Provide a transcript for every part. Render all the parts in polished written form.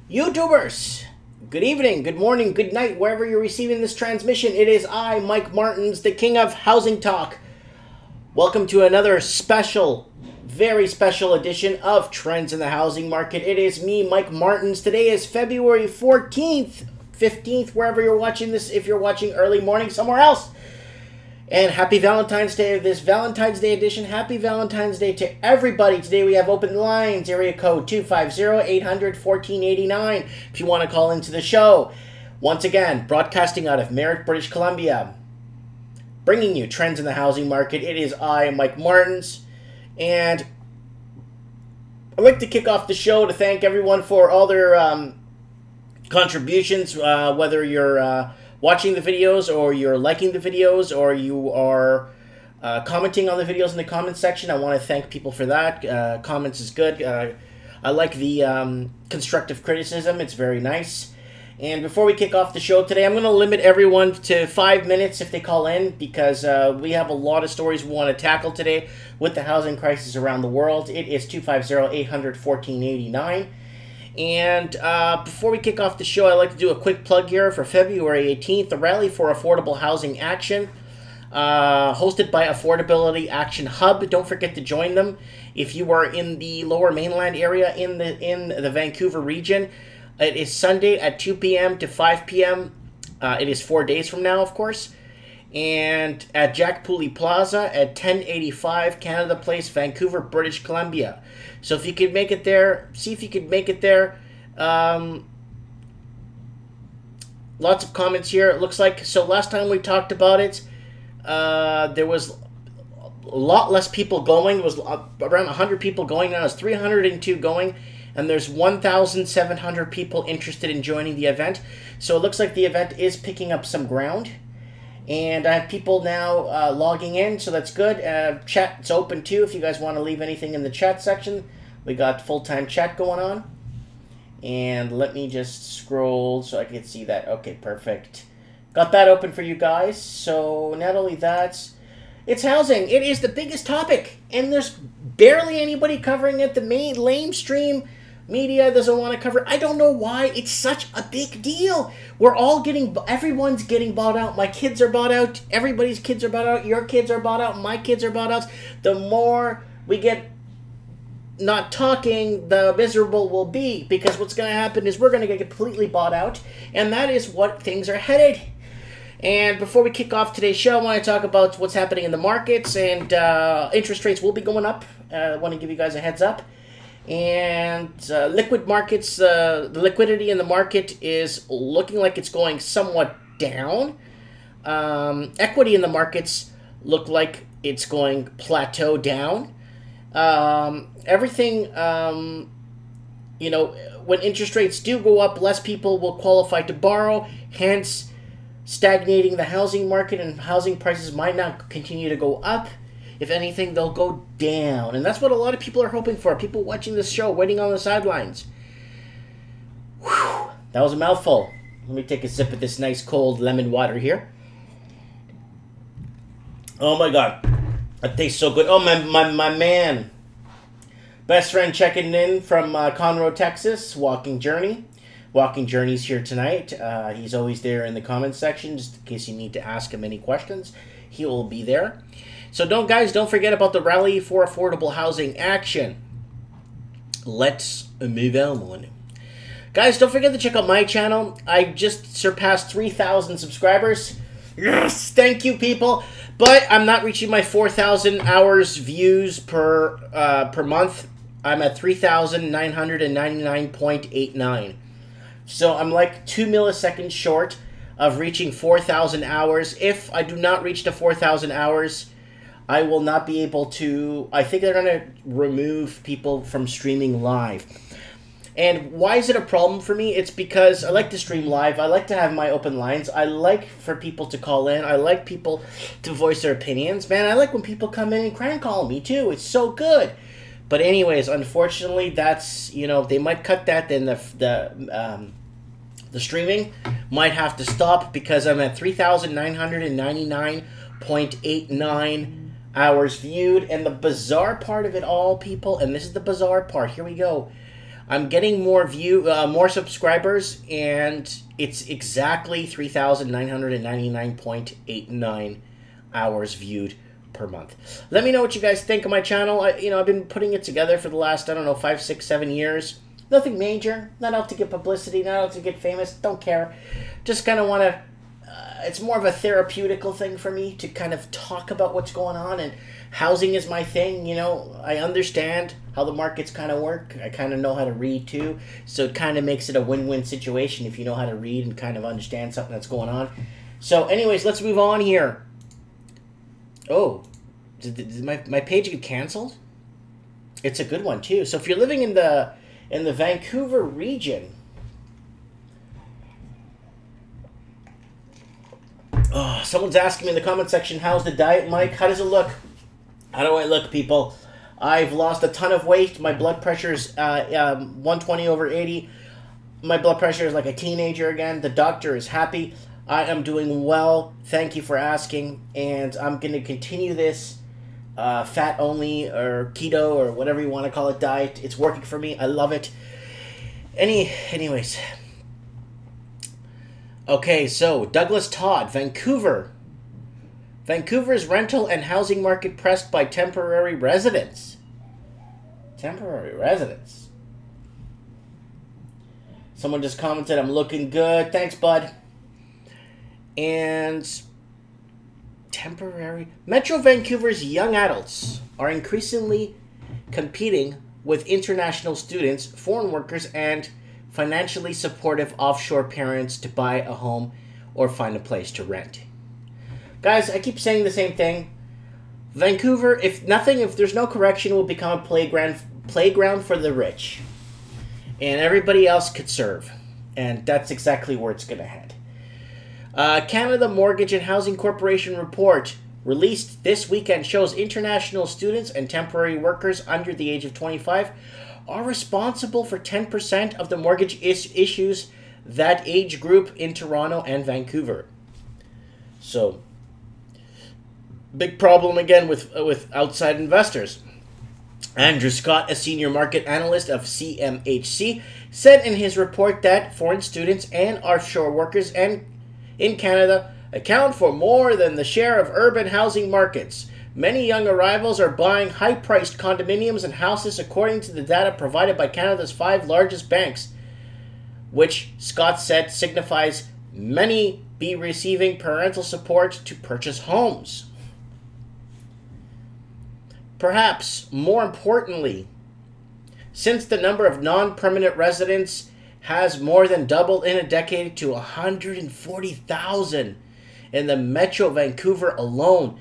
YouTubers, good evening, good morning, good night, wherever you're receiving this transmission. It is I, Mike Martins, the king of housing talk. Welcome to another special, very special edition of Trends in the Housing Market. It is me, Mike Martins. Today is February 14th, 15th, wherever you're watching this, if you're watching early morning somewhere else. And happy Valentine's Day of this Valentine's Day edition. Happy Valentine's Day to everybody. Today we have open lines, area code 250-800-1489 if you want to call into the show. Once again, broadcasting out of Merritt, British Columbia. Bringing you trends in the housing market. It is I, Mike Martins. And I'd like to kick off the show to thank everyone for all their contributions, whether you're watching the videos, or you're liking the videos, or you are commenting on the videos in the comments section. I want to thank people for that. Comments is good. I like the constructive criticism. It's very nice. And before we kick off the show today, I'm going to limit everyone to 5 minutes if they call in, because we have a lot of stories we want to tackle today with the housing crisis around the world. It is 250-800-1489. And before we kick off the show, I'd like to do a quick plug here for February 18th, the Rally for Affordable Housing Action, hosted by Affordability Action Hub. Don't forget to join them. If you are in the Lower Mainland area in the Vancouver region, it is Sunday at 2 p.m. to 5 p.m. It is 4 days from now, of course. And at Poole Plaza at 1085 Canada Place, Vancouver, British Columbia. So if you could make it there, see if you could make it there. Lots of comments here. It looks like, so last time we talked about it, there was a lot less people going. It was around 100 people going. Now it's 302 going. And there's 1,700 people interested in joining the event. So it looks like the event is picking up some ground. And I have people now logging in, so that's good. Chat's open too if you guys want to leave anything in the chat section. We got full-time chat going on. And let me just scroll so I can see that. Okay, perfect. Got that open for you guys. So not only that, it's housing. It is the biggest topic. And there's barely anybody covering it. The main lamestream media doesn't want to cover it. I don't know why it's such a big deal. Everyone's getting bought out. My kids are bought out. Everybody's kids are bought out. Your kids are bought out. My kids are bought out. The more we get not talking, the miserable we'll be, because what's going to happen is we're going to get completely bought out, and that is what things are headed. And before we kick off today's show, I want to talk about what's happening in the markets, and interest rates will be going up. I want to give you guys a heads up. And liquid markets, the liquidity in the market is looking like it's going somewhat down. Equity in the markets look like it's going plateau down. Everything, you know, when interest rates do go up, less people will qualify to borrow, hence stagnating the housing market, and housing prices might not continue to go up. If anything, they'll go down. And that's what a lot of people are hoping for. People watching this show, waiting on the sidelines. Whew, that was a mouthful. Let me take a sip of this nice cold lemon water here. Oh my God. That tastes so good. Oh, my man. Best friend checking in from Conroe, Texas. Walking Journey. Walking Journey's here tonight. He's always there in the comments section, just in case you need to ask him any questions. He will be there. So don't forget about the Rally for Affordable Housing Action. Let's move on. Guys, don't forget to check out my channel. I just surpassed 3,000 subscribers. Yes, thank you, people. But I'm not reaching my 4,000 hours views per month. I'm at 3,999.89. So I'm like 2 milliseconds short of reaching 4,000 hours. If I do not reach the 4,000 hours, I will not be able to. I think they're going to remove people from streaming live. And why is it a problem for me? It's because I like to stream live. I like to have my open lines. I like for people to call in. I like people to voice their opinions. Man, I like when people come in and crank call me too. It's so good. But anyways, unfortunately, that's, you know, they might cut that. Then the streaming might have to stop, because I'm at 3,999.89 hours viewed. And the bizarre part of it all, people, and this is the bizarre part, here we go. I'm getting more subscribers, and it's exactly 3,999.89 hours viewed per month. Let me know what you guys think of my channel. I've been putting it together for the last, I don't know, 5, 6, 7 years. Nothing major. Not out to get publicity. Not out to get famous. Don't care. Just kind of want to. It's more of a therapeutical thing for me to kind of talk about what's going on, and housing is my thing. I understand how the markets kind of work. I kind of know how to read too, so it kind of makes it a win-win situation if you know how to read and kind of understand something that's going on. So anyways, let's move on here. Oh, did my page get canceled? It's a good one too. So if you're living in the Vancouver region, oh, someone's asking me in the comment section, how's the diet, Mike? How does it look? How do I look, people? I've lost a ton of weight. My blood pressure's 120/80. My blood pressure is like a teenager again. The doctor is happy. I am doing well. Thank you for asking. And I'm going to continue this fat only or keto or whatever you want to call it diet. It's working for me. I love it. Anyways. Okay, so Douglas Todd, Vancouver. Vancouver's rental and housing market pressed by temporary residents. Temporary residents. Someone just commented, I'm looking good. Thanks, bud. And temporary. Metro Vancouver's young adults are increasingly competing with international students, foreign workers, and financially supportive offshore parents to buy a home or find a place to rent. Guys, I keep saying the same thing. Vancouver, if there's no correction, will become a playground for the rich. And everybody else could serve. And that's exactly where it's going to head. Canada Mortgage and Housing Corporation report released this weekend shows international students and temporary workers under the age of 25 are responsible for 10% of the mortgage issues that age group in Toronto and Vancouver. So, big problem again with outside investors. Andrew Scott, a senior market analyst of CMHC, said in his report that foreign students and offshore workers in Canada account for more than the share of urban housing markets. Many young arrivals are buying high-priced condominiums and houses according to the data provided by Canada's 5 largest banks, which Scott said signifies many be receiving parental support to purchase homes. Perhaps more importantly, since the number of non-permanent residents has more than doubled in a decade to 140,000 in the Metro Vancouver alone,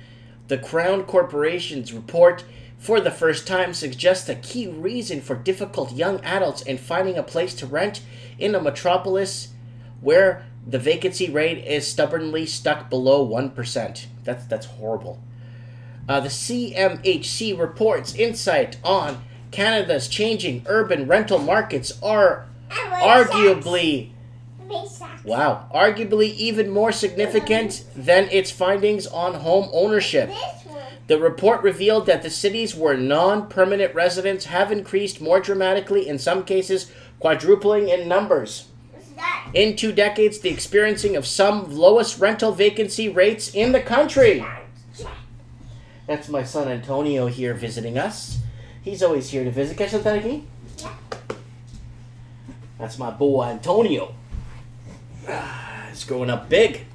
the Crown Corporation's report for the first time suggests a key reason for difficult young adults in finding a place to rent in a metropolis where the vacancy rate is stubbornly stuck below 1%. That's horrible. The CMHC reports insight on Canada's changing urban rental markets are arguably even more significant than its findings on home ownership. The report revealed that the cities where non-permanent residents have increased more dramatically, in some cases quadrupling in numbers. In 2 decades, the experiencing of some lowest rental vacancy rates in the country. That's my son Antonio here visiting us. He's always here to visit. Can I that again? Yeah. That's my boy Antonio. He's growing up big.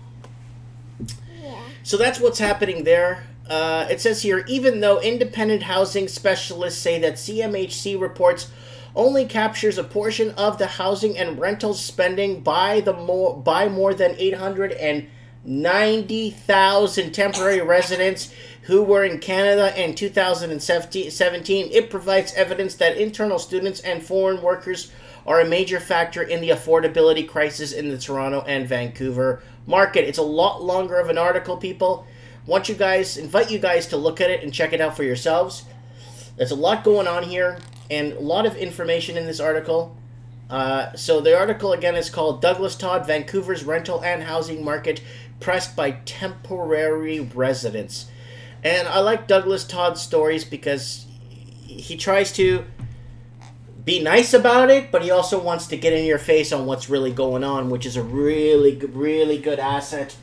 Yeah. So that's what's happening there. It says here, even though independent housing specialists say that CMHC reports only captures a portion of the housing and rentals spending by more than 890,000 temporary residents who were in Canada in 2017, it provides evidence that internal students and foreign workers are a major factor in the affordability crisis in the Toronto and Vancouver market. It's a lot longer of an article, people. Invite you guys to look at it and check it out for yourselves. There's a lot going on here and a lot of information in this article. So the article again is called Douglas Todd, Vancouver's Rental and Housing Market Pressed by Temporary Residents. And I like Douglas Todd's stories because he tries to be nice about it, but he also wants to get in your face on what's really going on, which is a really good asset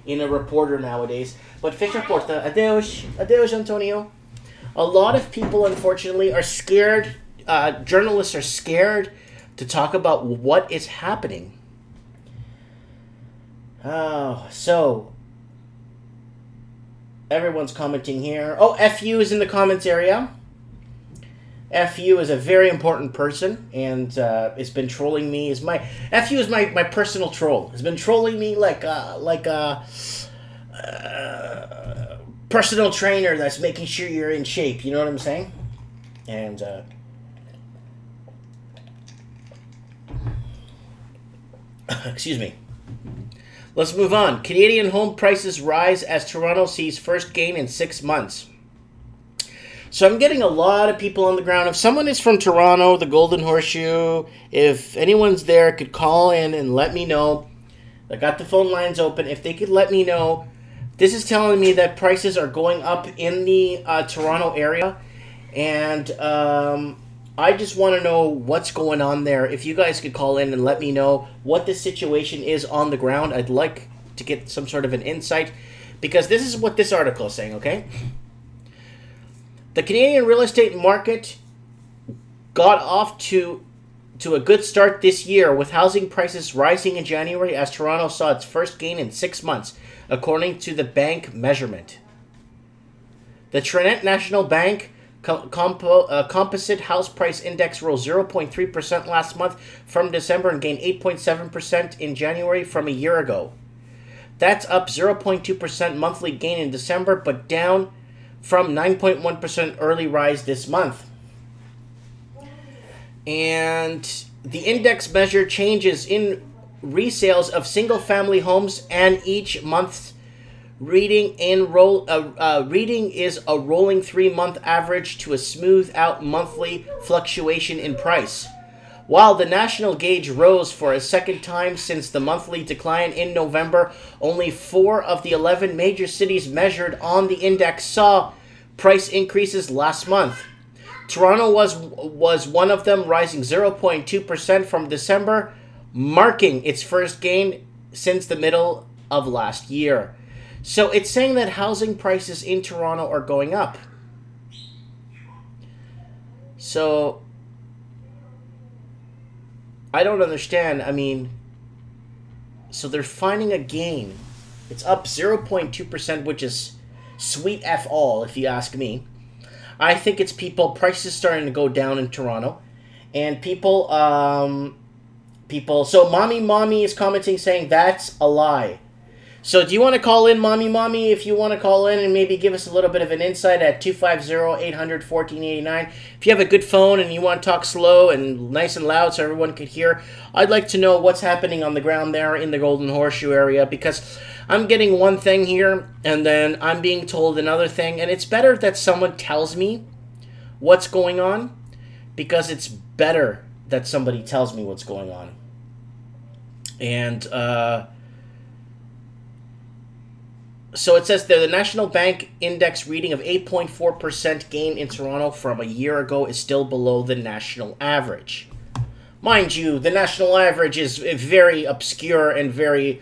in a reporter nowadays. But Fisher Porta, adeus, Antonio. A lot of people, unfortunately, are scared. Journalists are scared to talk about what is happening. Oh, so everyone's commenting here. Oh, FU is in the comments area. FU is a very important person, and it's been trolling me. FU is my personal troll. Has been trolling me like a personal trainer that's making sure you're in shape. You know what I'm saying? And excuse me. Let's move on. Canadian home prices rise as Toronto sees first gain in 6 months. So I'm getting a lot of people on the ground. If someone is from Toronto, the Golden Horseshoe, if anyone's there, could call in and let me know. I got the phone lines open. If they could let me know. This is telling me that prices are going up in the Toronto area. And I just want to know what's going on there. If you guys could call in and let me know what the situation is on the ground. I'd like to get some sort of an insight. Because this is what this article is saying, okay? The Canadian real estate market got off to a good start this year, with housing prices rising in January as Toronto saw its first gain in 6 months, according to the bank measurement. The Trinidad National Bank Composite House Price Index rose 0.3% last month from December and gained 8.7% in January from a year ago. That's up 0.2% monthly gain in December, but down from 9.1% early rise this month. And the index measure changes in resales of single-family homes, and each month's reading is a rolling 3-month average to a smooth-out monthly fluctuation in price. While the national gauge rose for a second time since the monthly decline in November, only 4 of the 11 major cities measured on the index saw price increases last month. Toronto was one of them, rising 0.2% from December, marking its first gain since the middle of last year. So it's saying that housing prices in Toronto are going up. So I don't understand. I mean, so they're finding a gain. It's up 0.2%, which is sweet F all, if you ask me. I think it's prices starting to go down in Toronto. And people, so Mommy is commenting saying that's a lie. So do you want to call in, Mommy, if you want to call in and maybe give us a little bit of an insight at 250-800-1489. If you have a good phone and you want to talk slow and nice and loud so everyone could hear, I'd like to know what's happening on the ground there in the Golden Horseshoe area, because I'm getting one thing here and then I'm being told another thing, and it's better that someone tells me what's going on, because it's better that somebody tells me what's going on. And so it says that the National Bank Index reading of 8.4% gain in Toronto from a year ago is still below the national average. Mind you, the national average is very obscure and very...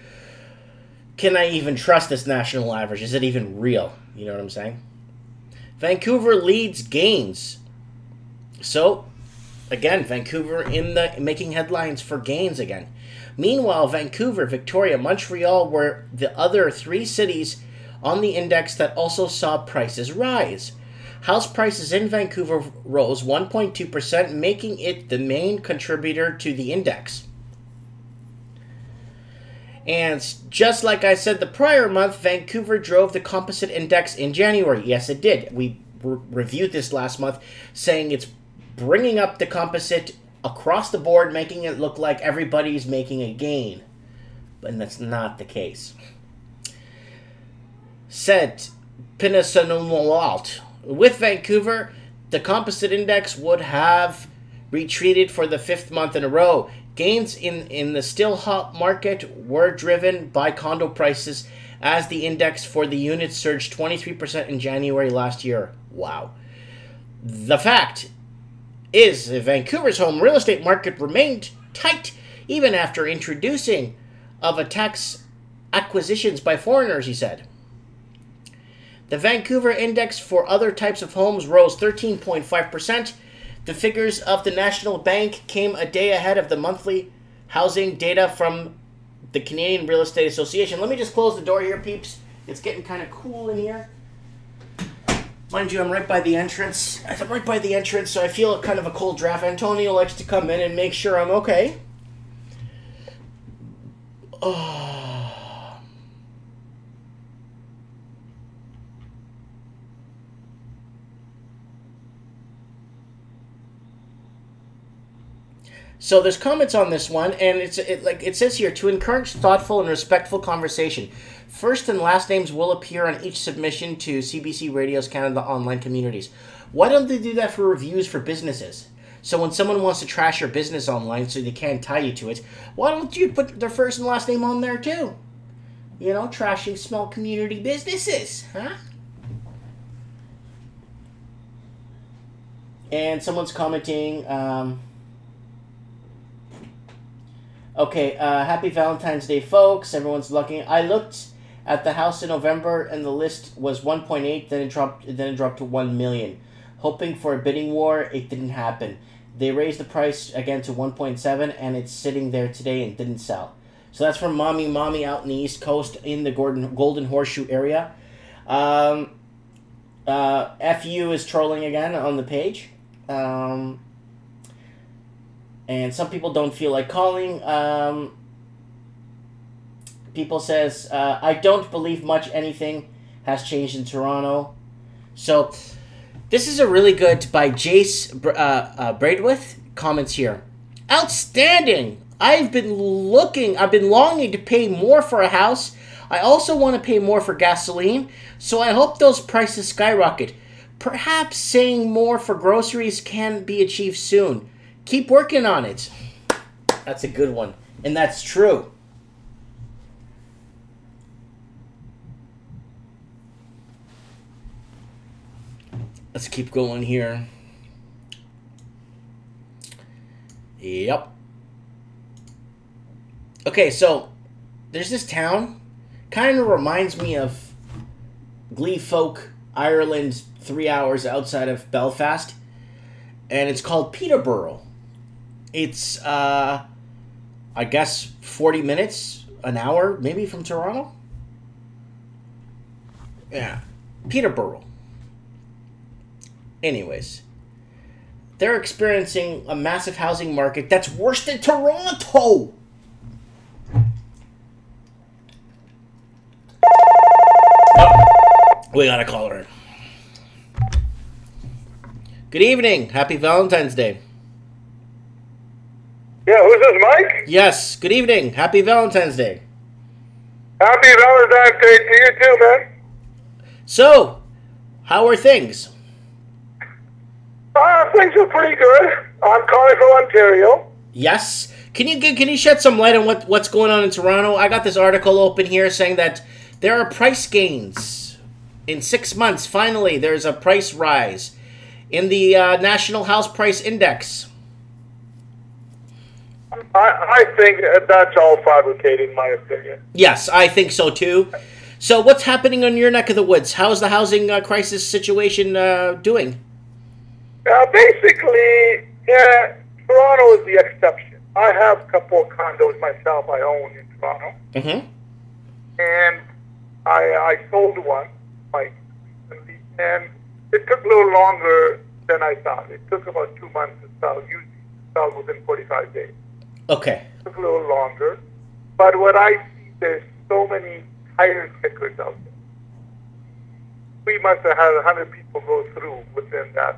Can I even trust this national average? Is it even real? You know what I'm saying? Vancouver leads gains. So, again, Vancouver making headlines for gains again. Meanwhile, Vancouver, Victoria, Montreal were the other 3 cities on the index that also saw prices rise. House prices in Vancouver rose 1.2%, making it the main contributor to the index. And just like I said the prior month, Vancouver drove the composite index in January. Yes, it did. We reviewed this last month, saying it's bringing up the composite across the board, making it look like everybody's making a gain. And that's not the case. Said Pinnasanumwalt. With Vancouver, the composite index would have retreated for the 5th month in a row. Gains in the still hot market were driven by condo prices, as the index for the unit surged 23% in January last year. Wow. The fact is Vancouver's home real estate market remained tight even after introducing of a tax acquisitions by foreigners, he said. The Vancouver index for other types of homes rose 13.5%. The figures of the National Bank came a day ahead of the monthly housing data from the Canadian Real Estate Association. Let me just close the door here, peeps. It's getting kind of cool in here. Mind you, I'm right by the entrance. So I feel kind of a cold draft. Antonio likes to come in and make sure I'm okay. Oh. So there's comments on this one, and it says here, to encourage thoughtful and respectful conversation. First and last names will appear on each submission to CBC Radio's Canada online communities. Why don't they do that for reviews for businesses? So when someone wants to trash your business online so they can't tie you to it, why don't you put their first and last name on there too? You know, trashing small community businesses, huh? And someone's commenting, okay, happy Valentine's Day, folks. Everyone's looking. I looked at the house in November, and the list was 1.8. Then it dropped to 1 million. Hoping for a bidding war, it didn't happen. They raised the price again to 1.7, and it's sitting there today and didn't sell. So that's from Mommy out in the East Coast in the Golden Horseshoe area. FU is trolling again on the page. And some people don't feel like calling. People says, I don't believe much anything has changed in Toronto. So this is a really good by Jace Braidwith. Comments here. Outstanding. I've been longing to pay more for a house. I also want to pay more for gasoline. So I hope those prices skyrocket. Perhaps saying more for groceries can be achieved soon. Keep working on it. That's a good one. And that's true. Let's keep going here. Yep. Okay, so there's this town. Kind of reminds me of Gleefolk, Ireland, 3 hours outside of Belfast. And it's called Peterborough. It's, I guess, 40 minutes, an hour, maybe, from Toronto? Yeah. Peterborough. Anyways. They're experiencing a massive housing market that's worse than Toronto! Oh, we got a caller. Good evening. Happy Valentine's Day. Yeah, who's this, Mike? Yes, good evening. Happy Valentine's Day. Happy Valentine's Day to you too, man. So, how are things? Things are pretty good. I'm calling from Ontario. Yes. Can you shed some light on what's going on in Toronto? I got this article open here saying that there are price gains. In 6 months, finally, there's a price rise in the National House Price Index. I think that's all fabricated, in my opinion. Yes, I think so too. So what's happening in your neck of the woods? How's the housing crisis situation doing? Basically, yeah, Toronto is the exception. I have a couple of condos myself I own in Toronto. Mm-hmm. And I sold one, like, and it took a little longer than I thought. It took about 2 months to sell. Usually sell within 45 days. Okay. It took a little longer. But what I see, there's so many tire kickers out there. We must have had 100 people go through within that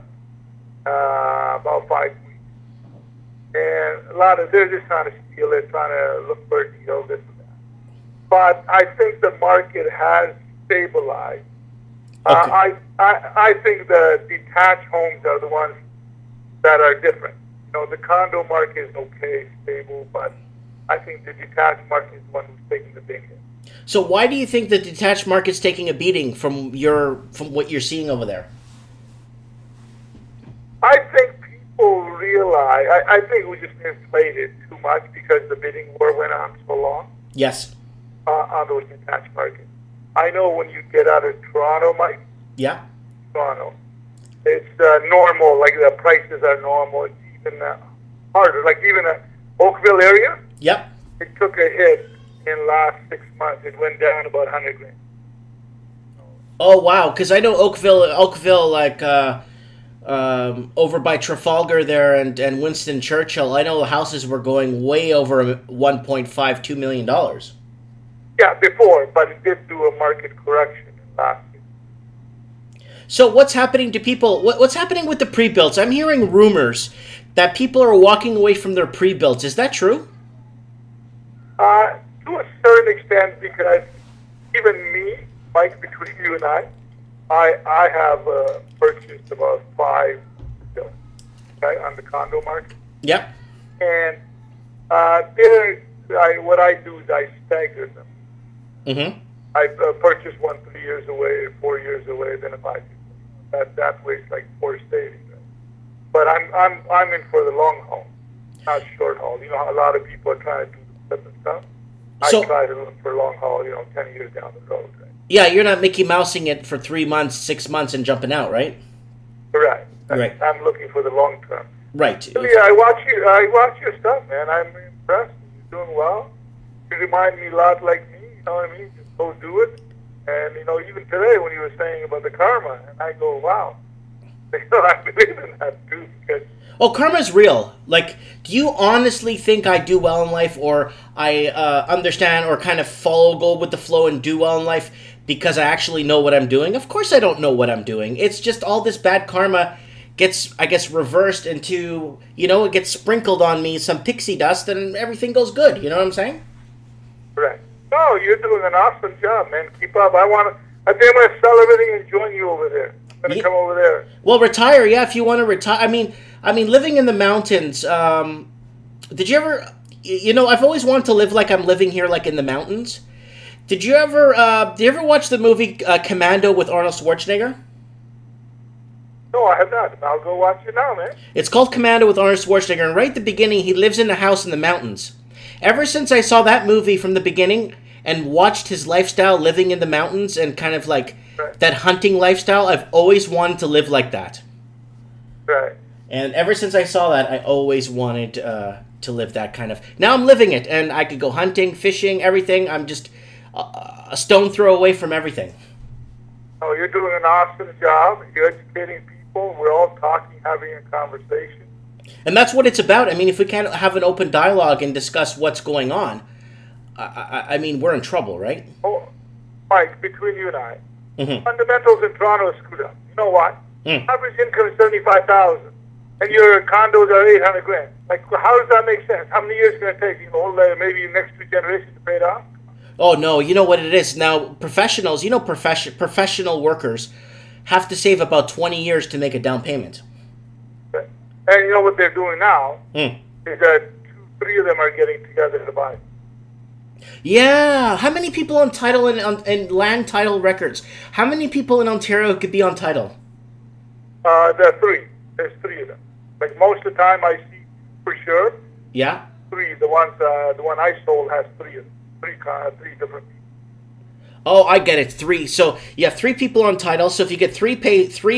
about 5 weeks. And a lot of, they're just trying to steal it, trying to look for a deal, this and that. But I think the market has stabilized. Okay. I think the detached homes are the ones that are different. You know, the condo market is okay, stable, but I think the detached market is the one who's taking the big hit. So why do you think the detached market's taking a beating from what you're seeing over there? I think people I think we just inflated too much because the bidding war went on so long. Yes. On those detached markets. I know when you get out of Toronto, Mike. Yeah. Toronto, it's normal. Like the prices are normal. It's even harder. Like even the Oakville area. Yep. It took a hit in the last 6 months. It went down about $100,000. Oh wow, because I know Oakville, like over by Trafalgar there and Winston Churchill. I know the houses were going way over $1.5–2 million. Yeah, before, but it did do a market correction last year. So what's happening to people? What's happening with the pre-builts? I'm hearing rumors that people are walking away from their pre-builts. Is that true? To a certain extent, because even me, Mike, between you and I have purchased about 5 builds, okay, on the condo market. Yep. And what I do is I stagger them. Mm-hmm. I purchased one 3 years away, 4 years away, then a 5 years away. That way it's like 4 savings. Right? But I'm in for the long haul, not short haul. You know how a lot of people are trying to do the flip and stuff. I try to look for long haul, 10 years down the road. Right? Yeah, you're not Mickey Mousing it for 3 months, 6 months, and jumping out, right? Correct. Right. I'm looking for the long term. Right. So, yeah, I watch your stuff, man. I'm impressed. You're doing well. You remind me a lot like me. You know what I mean? Just go do it. And even today when you were saying about the karma, and I go, wow. I believe in that too. Because karma's real. Like, do you honestly think I do well in life, or I understand or kind of go with the flow and do well in life because I actually know what I'm doing? Of course I don't know what I'm doing. It's just all this bad karma gets, I guess, reversed into, it gets sprinkled on me, some pixie dust, and everything goes good. You know what I'm saying? Correct. No, you're doing an awesome job, man. Keep up. I think I'm going to sell everything and join you over there. I'm going to come over there. Well, retire, yeah, if you want to retire. I mean, living in the mountains, did you ever, I've always wanted to live like I'm living here, like in the mountains. Did you ever watch the movie Commando with Arnold Schwarzenegger? No, I have not. I'll go watch it now, man. It's called Commando with Arnold Schwarzenegger, and right at the beginning, he lives in a house in the mountains. Ever since I saw that movie from the beginning and watched his lifestyle living in the mountains and kind of like that hunting lifestyle, I've always wanted to live like that. Right. And ever since I saw that, I always wanted to live that kind of... Now I'm living it, and I could go hunting, fishing, everything. I'm just a stone throw away from everything. Oh, you're doing an awesome job. You're educating people. We're all talking, having a conversation. And that's what it's about. I mean, if we can't have an open dialogue and discuss what's going on, I mean, we're in trouble, right? Oh, Mike, between you and I, fundamentals in Toronto are screwed up. You know what? Average income is $75,000, and your condos are $800,000. Like, how does that make sense? How many years is it going to take? Maybe the next 2 generations to pay it off? Oh, no. You know what it is? Now, professionals, professional workers have to save about 20 years to make a down payment. And you know what they're doing now is that 2-3 of them are getting together to buy. Yeah. How many people on title and land title records? How many people in Ontario could be on title? There are 3. There's 3 of them. Like most of the time I see for sure. Yeah. 3. The one I sold has 3 of them. 3 different people. Oh, I get it. 3. So you have 3 people on title. So if you get 3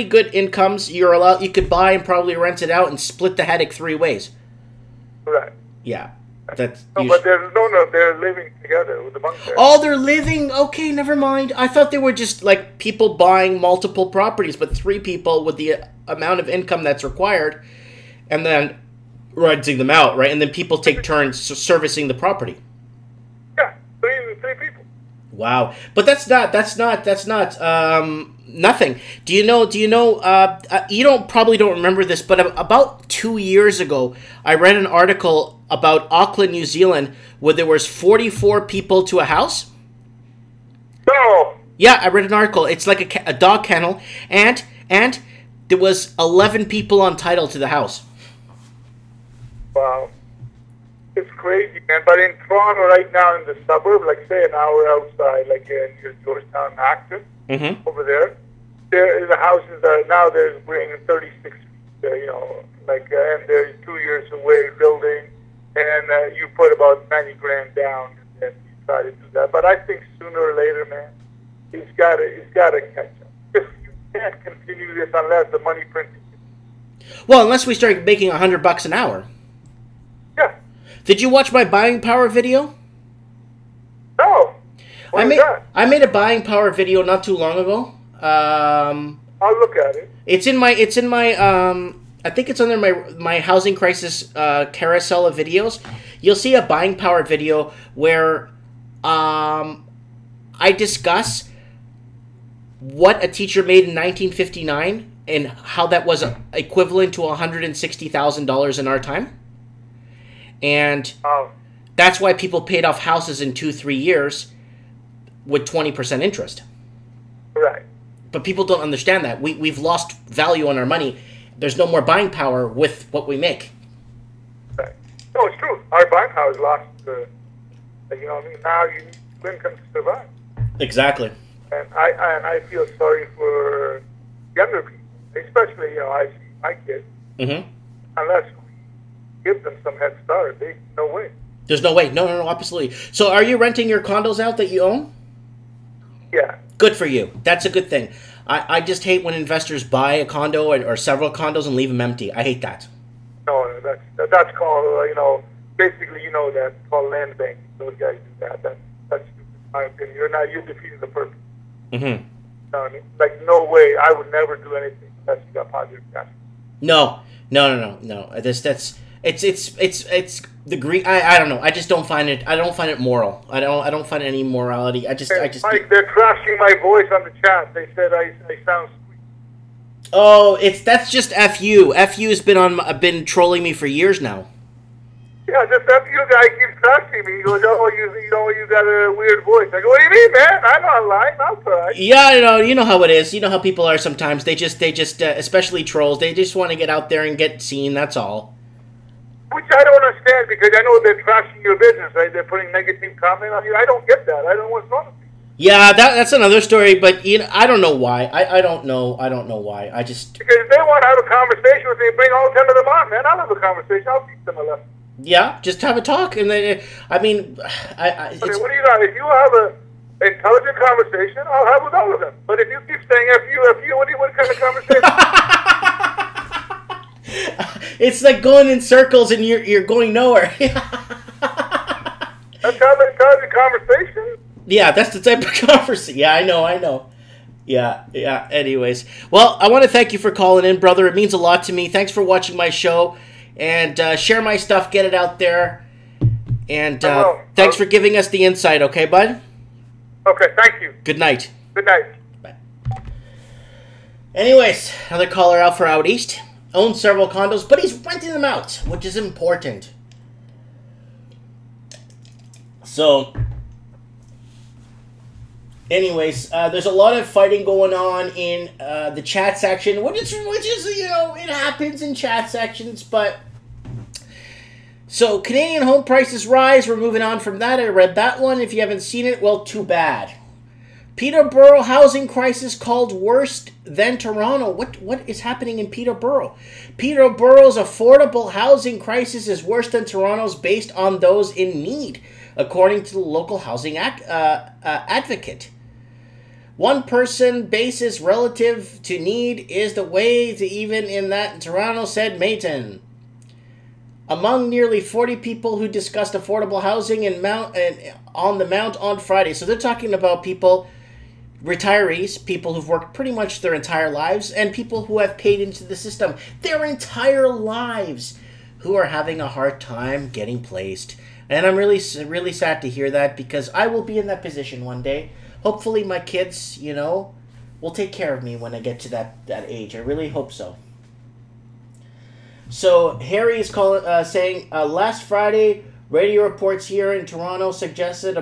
good incomes, you could buy and probably rent it out and split the headache 3 ways. Right. Yeah. But they're living together with the bunk bed. Oh, they're living. Okay, never mind. I thought they were just like people buying multiple properties, but 3 people with the amount of income that's required, and then renting them out, right? And then people take turns servicing the property. Yeah, 3 people. Wow, but that's not nothing. Do you know? You probably don't remember this, but about 2 years ago, I read an article about Auckland, New Zealand, where there was 44 people to a house. No. Yeah, I read an article. It's like a dog kennel, and there was 11 people on title to the house. Wow. It's crazy, man. But in Toronto right now, in the suburb, like say an hour outside, like in your Georgetown, Acton, over there, the houses are now they're bringing 36 feet, and they're 2 years away building, and you put about 90 grand down, and then you try to do that. But I think sooner or later, man, he's got to catch up. Just, you can't continue this unless the money printing. Well, unless we start making $100 an hour. Yeah. Did you watch my buying power video? No. What is that? I made a buying power video not too long ago. I'll look at it. It's in my I think it's under my housing crisis carousel of videos. You'll see a buying power video where I discuss what a teacher made in 1959 and how that was equivalent to $160,000 in our time. And that's why people paid off houses in 2-3 years with 20% interest. Right. But people don't understand that. We've lost value on our money. There's no more buying power with what we make. Right. No, it's true. Our buying power is lost. Now you need income to survive. Exactly. And I feel sorry for younger people, especially, I see my kids. Mm-hmm. Unless we give them some head start, no way. There's no way. No, absolutely. So are you renting your condos out that you own? Yeah. Good for you. That's a good thing. I just hate when investors buy a condo or several condos and leave them empty. I hate that. No, that's called, basically, that's called land banking. Those guys do that. That's stupid, in my opinion. You're defeating the purpose. Mm-hmm. You know what I mean? Like, no way. I would never do anything unless you got positive cash. No. It's the green. I don't know. I just don't find it. I don't find it moral. I don't find any morality. I just. Mike, they're crashing my voice on the chat. They said I sound sweet. Oh, that's just FU. FU's been trolling me for years now. Yeah, this FU guy keeps crashing me. He goes, "Oh, you got a weird voice." I go, "What do you mean, man? I'm not lying. I'll try." Yeah, you know how it is. You know how people are sometimes. They just, especially trolls. They just want to get out there and get seen. That's all. Which I don't understand, because I know they're trashing your business, right? They're putting negative comment on you. I don't get that. I don't know what's wrong with you. Yeah, that's another story, but I don't know why. I don't know why. I just... Because if they want to have a conversation with me, bring all 10 of them on, man. I'll have a conversation. I'll teach them a lesson. Yeah, just have a talk, and then, what do you got? If you have an intelligent conversation, I'll have with all of them. But if you keep saying F you, what kind of conversation? It's like going in circles and you're going nowhere. That's how they start the conversation? Yeah, that's the type of conversation. Yeah, I know. Yeah. Anyways. Well, I want to thank you for calling in, brother. It means a lot to me. Thanks for watching my show. And share my stuff. Get it out there. And thanks for giving us the insight, okay, bud? Okay, thank you. Good night. Good night. Bye. Anyways, another caller out for Out East. Owns several condos, but he's renting them out, which is important. So, anyways, there's a lot of fighting going on in the chat section, which is it happens in chat sections, but... So, Canadian home prices rise. We're moving on from that. I read that one. If you haven't seen it, well, too bad. Peterborough housing crisis called worse than Toronto. What is happening in Peterborough? Peterborough's affordable housing crisis is worse than Toronto's based on those in need, according to the local housing advocate. One person basis relative to need is the way to even in that in Toronto, said Mayton. Among nearly 40 people who discussed affordable housing on the Mount on Friday. So they're talking about people, retirees, people who've worked pretty much their entire lives, and people who have paid into the system their entire lives, who are having a hard time getting placed. And I'm really sad to hear that, because I will be in that position one day. Hopefully my kids, will take care of me when I get to that age. I really hope so. So Harry is saying, last Friday, radio reports here in Toronto suggested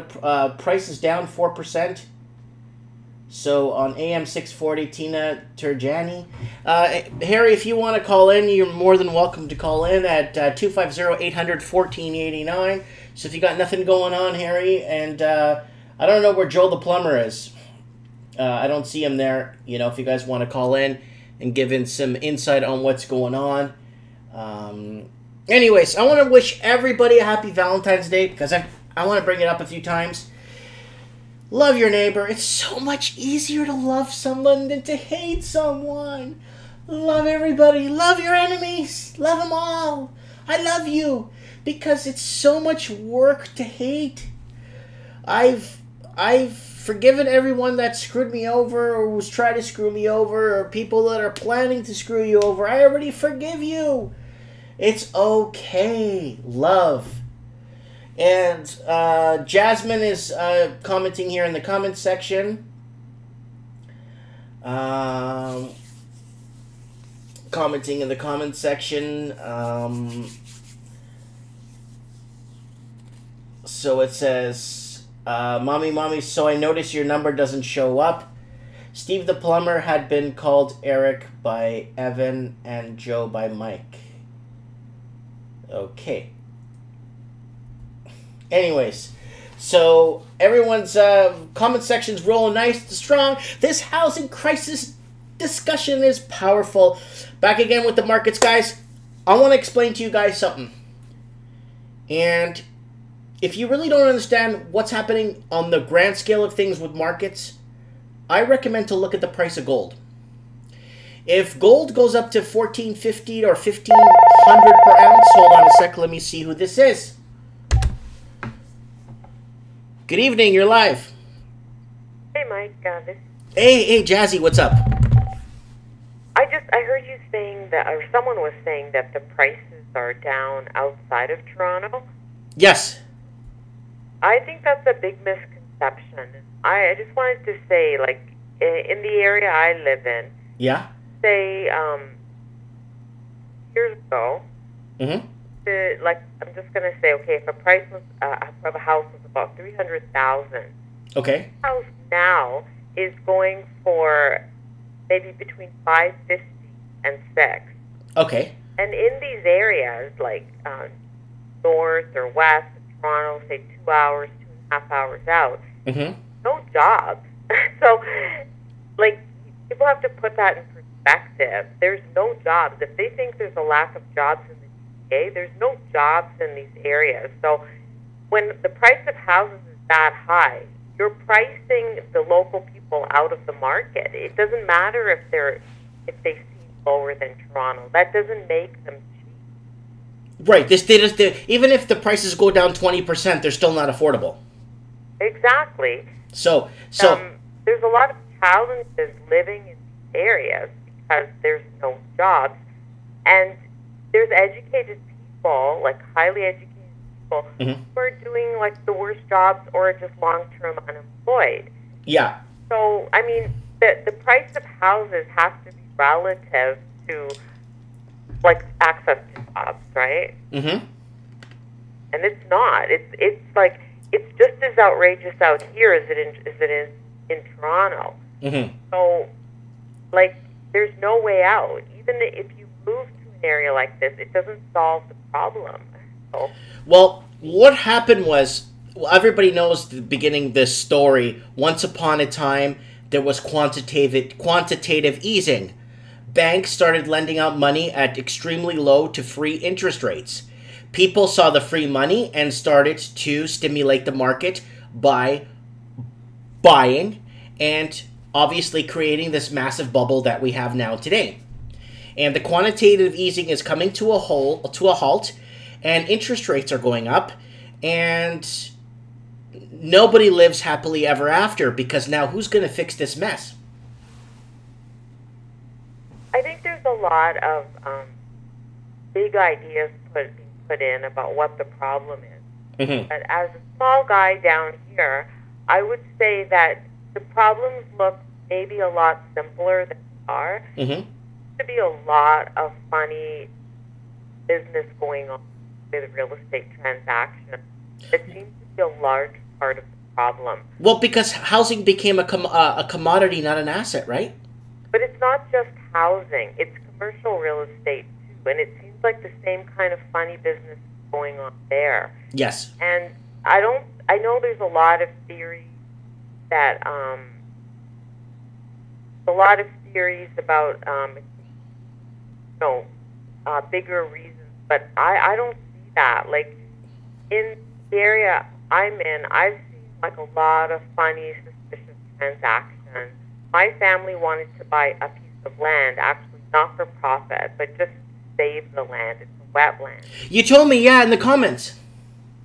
price is down 4%. So on AM 640, Tina Turjani. Harry, if you want to call in, you're more than welcome to call in at 250-800-1489. So if you got nothing going on, Harry, and I don't know where Joe the plumber is. I don't see him there. If you guys want to call in and give in some insight on what's going on. Anyways, I want to wish everybody a happy Valentine's Day because I want to bring it up a few times. Love your neighbor. It's so much easier to love someone than to hate someone. Love everybody. Love your enemies. Love them all. I love you because it's so much work to hate. I've forgiven everyone that screwed me over or was trying to screw me over or people that are planning to screw you over. I already forgive you. It's okay. Love. And Jasmine is commenting here in the comment section. Commenting in the comment section. So it says, Mommy, so I notice your number doesn't show up. Steve the plumber had been called Eric by Evan and Joe by Mike. Okay. Anyways, so everyone's comment section's rolling nice and strong. This housing crisis discussion is powerful. Back again with the markets, guys. I want to explain to you guys something. And if you really don't understand what's happening on the grand scale of things with markets, I recommend to look at the price of gold. If gold goes up to $1,450 or $1,500 per ounce, hold on a sec, let me see who this is. Good evening, you're live. Hey, Mike. Hey, Jazzy, what's up? I heard you saying that, or someone was saying that the prices are down outside of Toronto. Yes. I think that's a big misconception. I just wanted to say, like, in the area I live in, yeah, say, years ago, mm-hmm. I'm just going to say, okay, if a price was, of a house was about $300,000, okay, the house now is going for maybe between $550 and $600. Okay. And in these areas, like north or west of Toronto, say 2 hours, 2.5 hours out, mm-hmm. no jobs. So, like, people have to put that in perspective. There's no jobs. If they think there's a lack of jobs in the GTA, there's no jobs in these areas. So when the price of houses is that high, you're pricing the local people out of the market. It doesn't matter if they seem lower than Toronto. That doesn't make them cheap. Right. Even if the prices go down 20%, they're still not affordable. Exactly. So there's a lot of challenges living in these areas because there's no jobs, and there's educated people, like highly educated people, mm-hmm. who are doing like the worst jobs or just long-term unemployed. Yeah. So I mean, the price of houses has to be relative to like access to jobs, right? Mm-hmm. And it's not. It's like it's just as outrageous out here as it is in Toronto. Mm-hmm. So, like, there's no way out. Even if you move to an area like this, it doesn't solve the problem. So, well, what happened was, everybody knows the beginning this story. Once upon a time, there was quantitative easing. Banks started lending out money at extremely low to free interest rates. People saw the free money and started to stimulate the market by buying and obviously creating this massive bubble that we have now today. And the quantitative easing is coming to a halt, and interest rates are going up, and nobody lives happily ever after, because now who's going to fix this mess? I think there's a lot of big ideas being put in about what the problem is. Mm-hmm. But as a small guy down here, I would say that the problems look maybe a lot simpler than they are. Mm-hmm. There seems to be a lot of funny business going on with real estate transactions. It seems to be a large part of the problem. Well, because housing became a commodity, not an asset, right? But it's not just housing. It's commercial real estate, too. And it seems like the same kind of funny business going on there. Yes. And I know there's a lot of theories that, about, bigger reasons, but I don't see that. Like, in the area I'm in, I've seen like a lot of funny, suspicious transactions. My family wanted to buy a piece of land, actually not for profit, but just to save the land. It's a wetland. You told me, yeah, in the comments.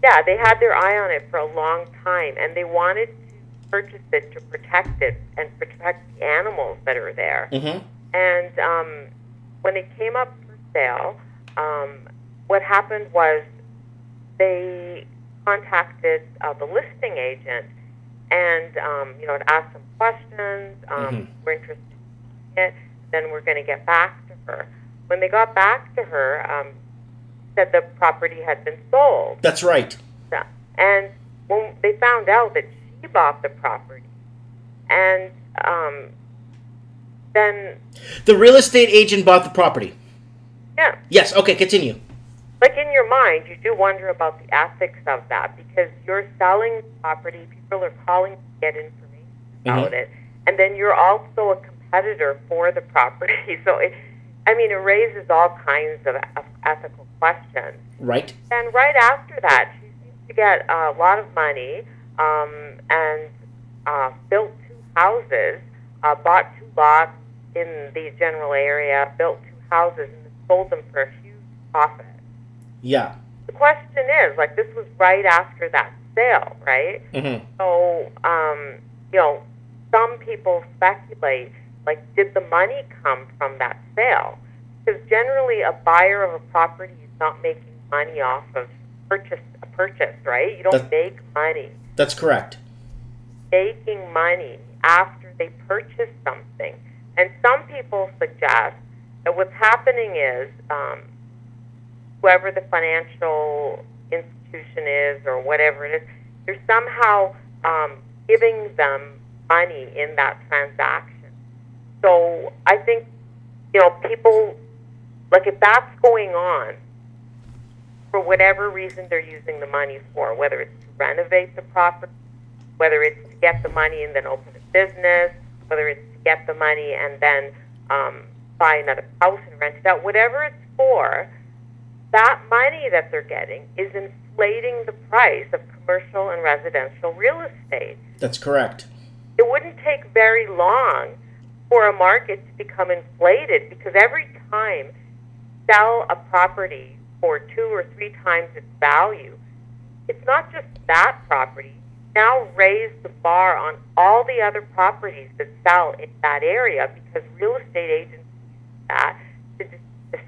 Yeah, they had their eye on it for a long time, and they wanted to purchase it to protect it and protect the animals that are there. Mm-hmm. And when it came up for sale, what happened was they contacted the listing agent and, to ask some questions. We're interested in it. Then we're going to get back to her. When they got back to her, said the property had been sold. That's right. And when they found out that she bought the property, and then the real estate agent bought the property. Yeah. Yes. Okay. Continue. Like, in your mind, you do wonder about the ethics of that, because you're selling property, people are calling to get information about it, and then you're also a competitor for the property. So, it raises all kinds of ethical questions. Right. And right after that, she seems to get a lot of money and built 2 houses, bought 2 lots in the general area, built 2 houses, and sold them for a huge profit. Yeah. The question is, like, this was right after that sale, right? Mm-hmm. So, some people speculate, like, did the money come from that sale? Because generally a buyer of a property is not making money off of a purchase, right? You don't make money. That's correct. Making money after they purchase something. And some people suggest that what's happening is whoever the financial institution is or whatever it is, they're somehow giving them money in that transaction. So I think, people, like, if that's going on, for whatever reason they're using the money for, whether it's to renovate the property, whether it's to get the money and then open a business, whether it's to get the money and then buy another house and rent it out, whatever it's for, that money that they're getting is inflating the price of commercial and residential real estate. That's correct. It wouldn't take very long for a market to become inflated, because every time you sell a property for 2 or 3 times its value, it's not just that property. Now raise the bar on all the other properties that sell in that area, because real estate agents use that to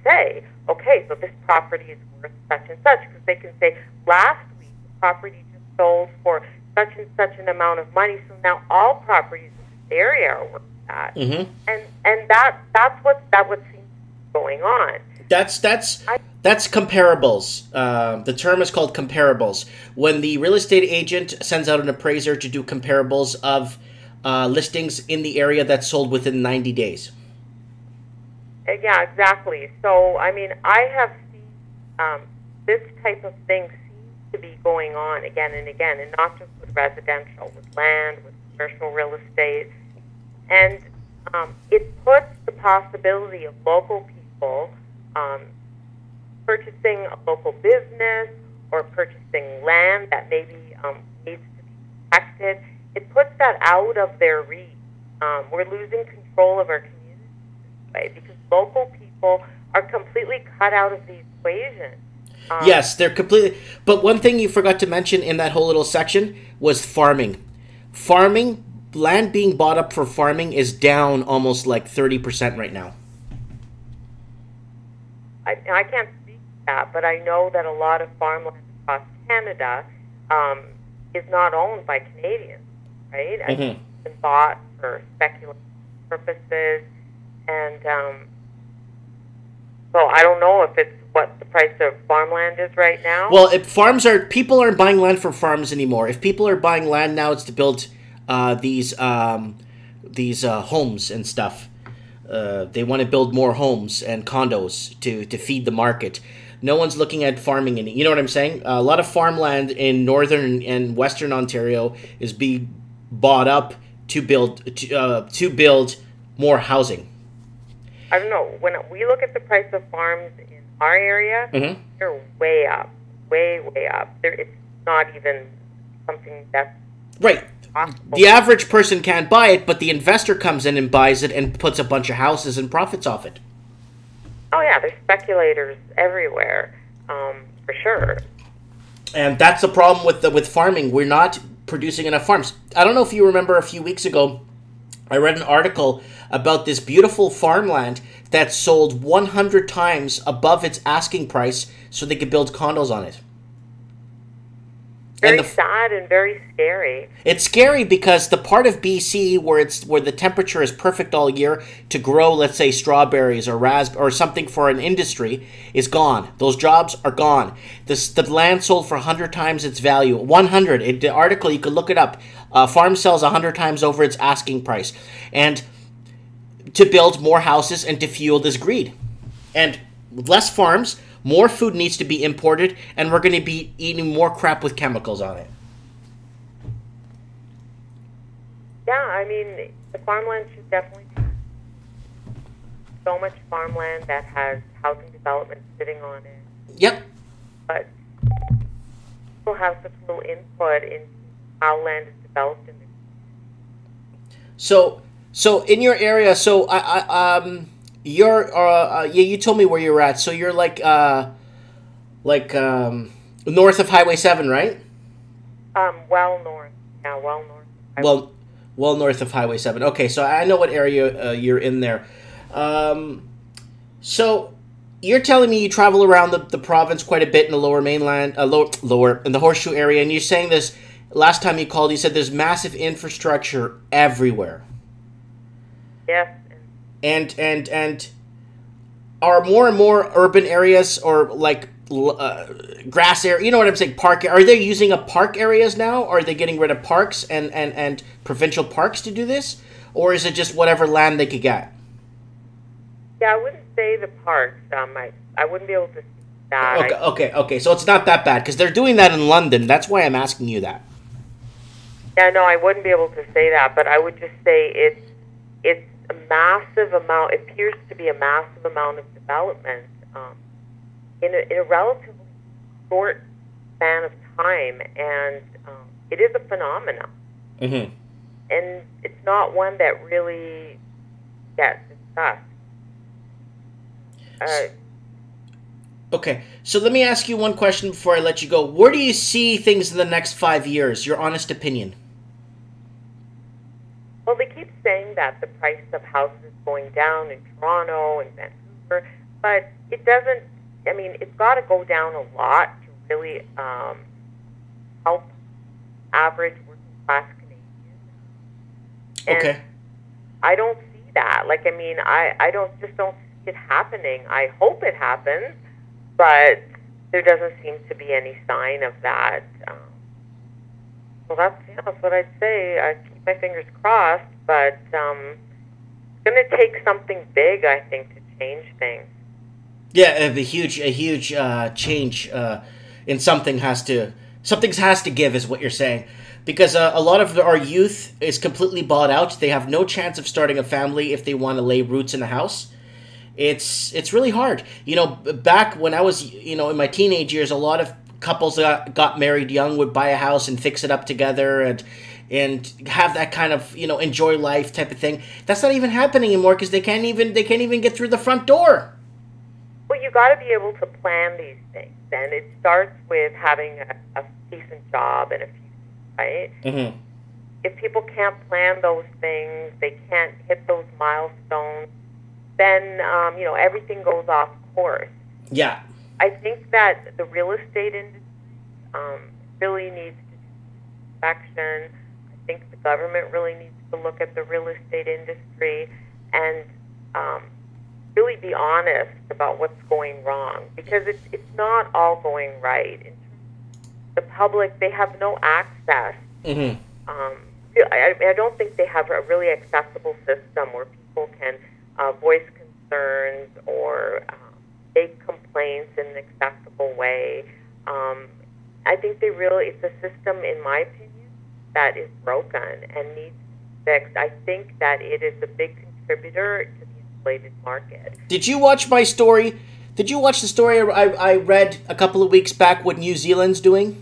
say, okay, so this property is worth such and such, because they can say, last week the property just sold for such and such an amount of money, so now all properties in this area are worth that. Mm-hmm. And that's what seems to be going on. That's comparables. The term is called comparables. When the real estate agent sends out an appraiser to do comparables of listings in the area that sold within 90 days. Yeah, exactly. So, I have seen this type of thing seems to be going on again and again, and not just with residential, with land, with commercial real estate. And it puts the possibility of local people purchasing a local business or purchasing land that maybe needs to be protected. It puts that out of their reach. We're losing control of our community this way, because local people are completely cut out of the equation. Yes, they're completely... But one thing you forgot to mention in that whole little section was farming. Farming, land being bought up for farming is down almost like 30% right now. I can't speak to that, but I know that a lot of farmland across Canada is not owned by Canadians, right? Mm-hmm. It's been bought for speculative purposes, and so I don't know if it's what the price of farmland is right now. Well, people aren't buying land for farms anymore. If people are buying land now, it's to build these homes and stuff. They want to build more homes and condos to feed the market. No one's looking at farming you know what I'm saying? A lot of farmland in northern and western Ontario is being bought up to build more housing. I don't know. When we look at the price of farms in our area, Mm-hmm. they're way up, way up. It's not even something that's Right. possible. The average person can't buy it, but the investor comes in and buys it and puts a bunch of houses and profits off it. Oh yeah, there's speculators everywhere, for sure. And that's the problem with farming. We're not producing enough farms. I don't know if you remember a few weeks ago, I read an article about this beautiful farmland that sold 100 times above its asking price so they could build condos on it. Very sad and very scary. It's scary because the part of BC where the temperature is perfect all year to grow, let's say, strawberries or or something for an industry is gone. Those jobs are gone. The land sold for 100 times its value. 100. The article, you could look it up. Farm sells 100 times over its asking price. And to build more houses and to fuel this greed. And with less farms, more food needs to be imported, and we're going to be eating more crap with chemicals on it. Yeah, I mean, the farmland should definitely be so much farmland that has housing development sitting on it. Yep. But people have such little input in how land is developed in the So in your area, you told me where you're at. So you're like north of Highway 7, right? well north. Yeah, well north. Well north of Highway 7. Okay, so I know what area you're in there. So you're telling me you travel around the province quite a bit in the lower mainland, lower in the Horseshoe area, and you're saying this last time you called, you said there's massive infrastructure everywhere. Yes. And are more and more urban areas or like grass area, you know what I'm saying, park, are they using up park areas now? Are they getting rid of parks and provincial parks to do this? Or is it just whatever land they could get? Yeah, I wouldn't say the parks. I wouldn't be able to see that. Okay. So it's not that bad because they're doing that in London. That's why I'm asking you that. Yeah, no, I wouldn't be able to say that, but I would just say it's a massive amount. It appears to be a massive amount of development in a relatively short span of time, and it is a phenomenon. Mm-hmm. And it's not one that really gets discussed. Okay, so let me ask you one question before I let you go. Where do you see things in the next 5 years? Your honest opinion. Well, they keep saying that the price of houses is going down in Toronto and Vancouver, but it doesn't. I mean, it's got to go down a lot to really help average working class Canadians. And okay. I don't see that. Like, I mean, I don't see it happening. I hope it happens, but there doesn't seem to be any sign of that. Well, that's what I'd say. I keep my fingers crossed, but it's going to take something big, I think, to change things. Yeah, a huge change in something has to give, is what you're saying, because a lot of our youth is completely bought out. They have no chance of starting a family if they want to lay roots in a house. It's really hard. You know, back when I was, in my teenage years, a lot of couples that got married young would buy a house and fix it up together and have that kind of, enjoy life type of thing. That's not even happening anymore because they can't even get through the front door. Well, you got to be able to plan these things, and it starts with having a decent job and a future, right? Mm-hmm. If people can't plan those things, they can't hit those milestones, then everything goes off course. Yeah. I think that the real estate industry really needs to do inspection. I think the government really needs to look at the real estate industry and really be honest about what's going wrong, because it's not all going right. The public, they have no access. Mm-hmm. I don't think they have a really accessible system where people can voice concerns or make complaints in an acceptable way. I think it's a system, in my opinion, that is broken and needs to be fixed. I think that it is a big contributor to the inflated market. Did you watch my story Did you watch the story I read a couple of weeks back what New Zealand's doing?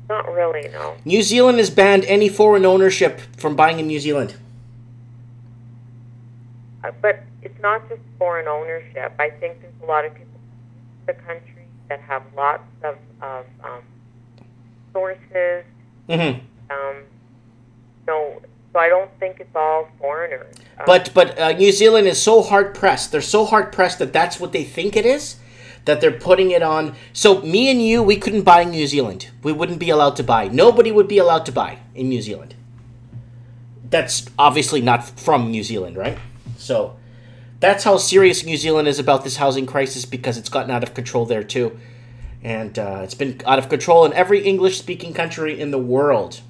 Not really, no. New Zealand has banned any foreign ownership from buying in New Zealand. But it's not just foreign ownership. I think there's a lot of people in the country that have lots of sources. Mm-hmm. So I don't think it's all foreigners. But New Zealand is so hard pressed. They're so hard pressed that that's what they think it is, that they're putting it on. So me and you, we couldn't buy in New Zealand. We wouldn't be allowed to buy. Nobody would be allowed to buy in New Zealand. That's obviously not from New Zealand, right? So that's how serious New Zealand is about this housing crisis, because it's gotten out of control there too. And it's been out of control in every English-speaking country in the world.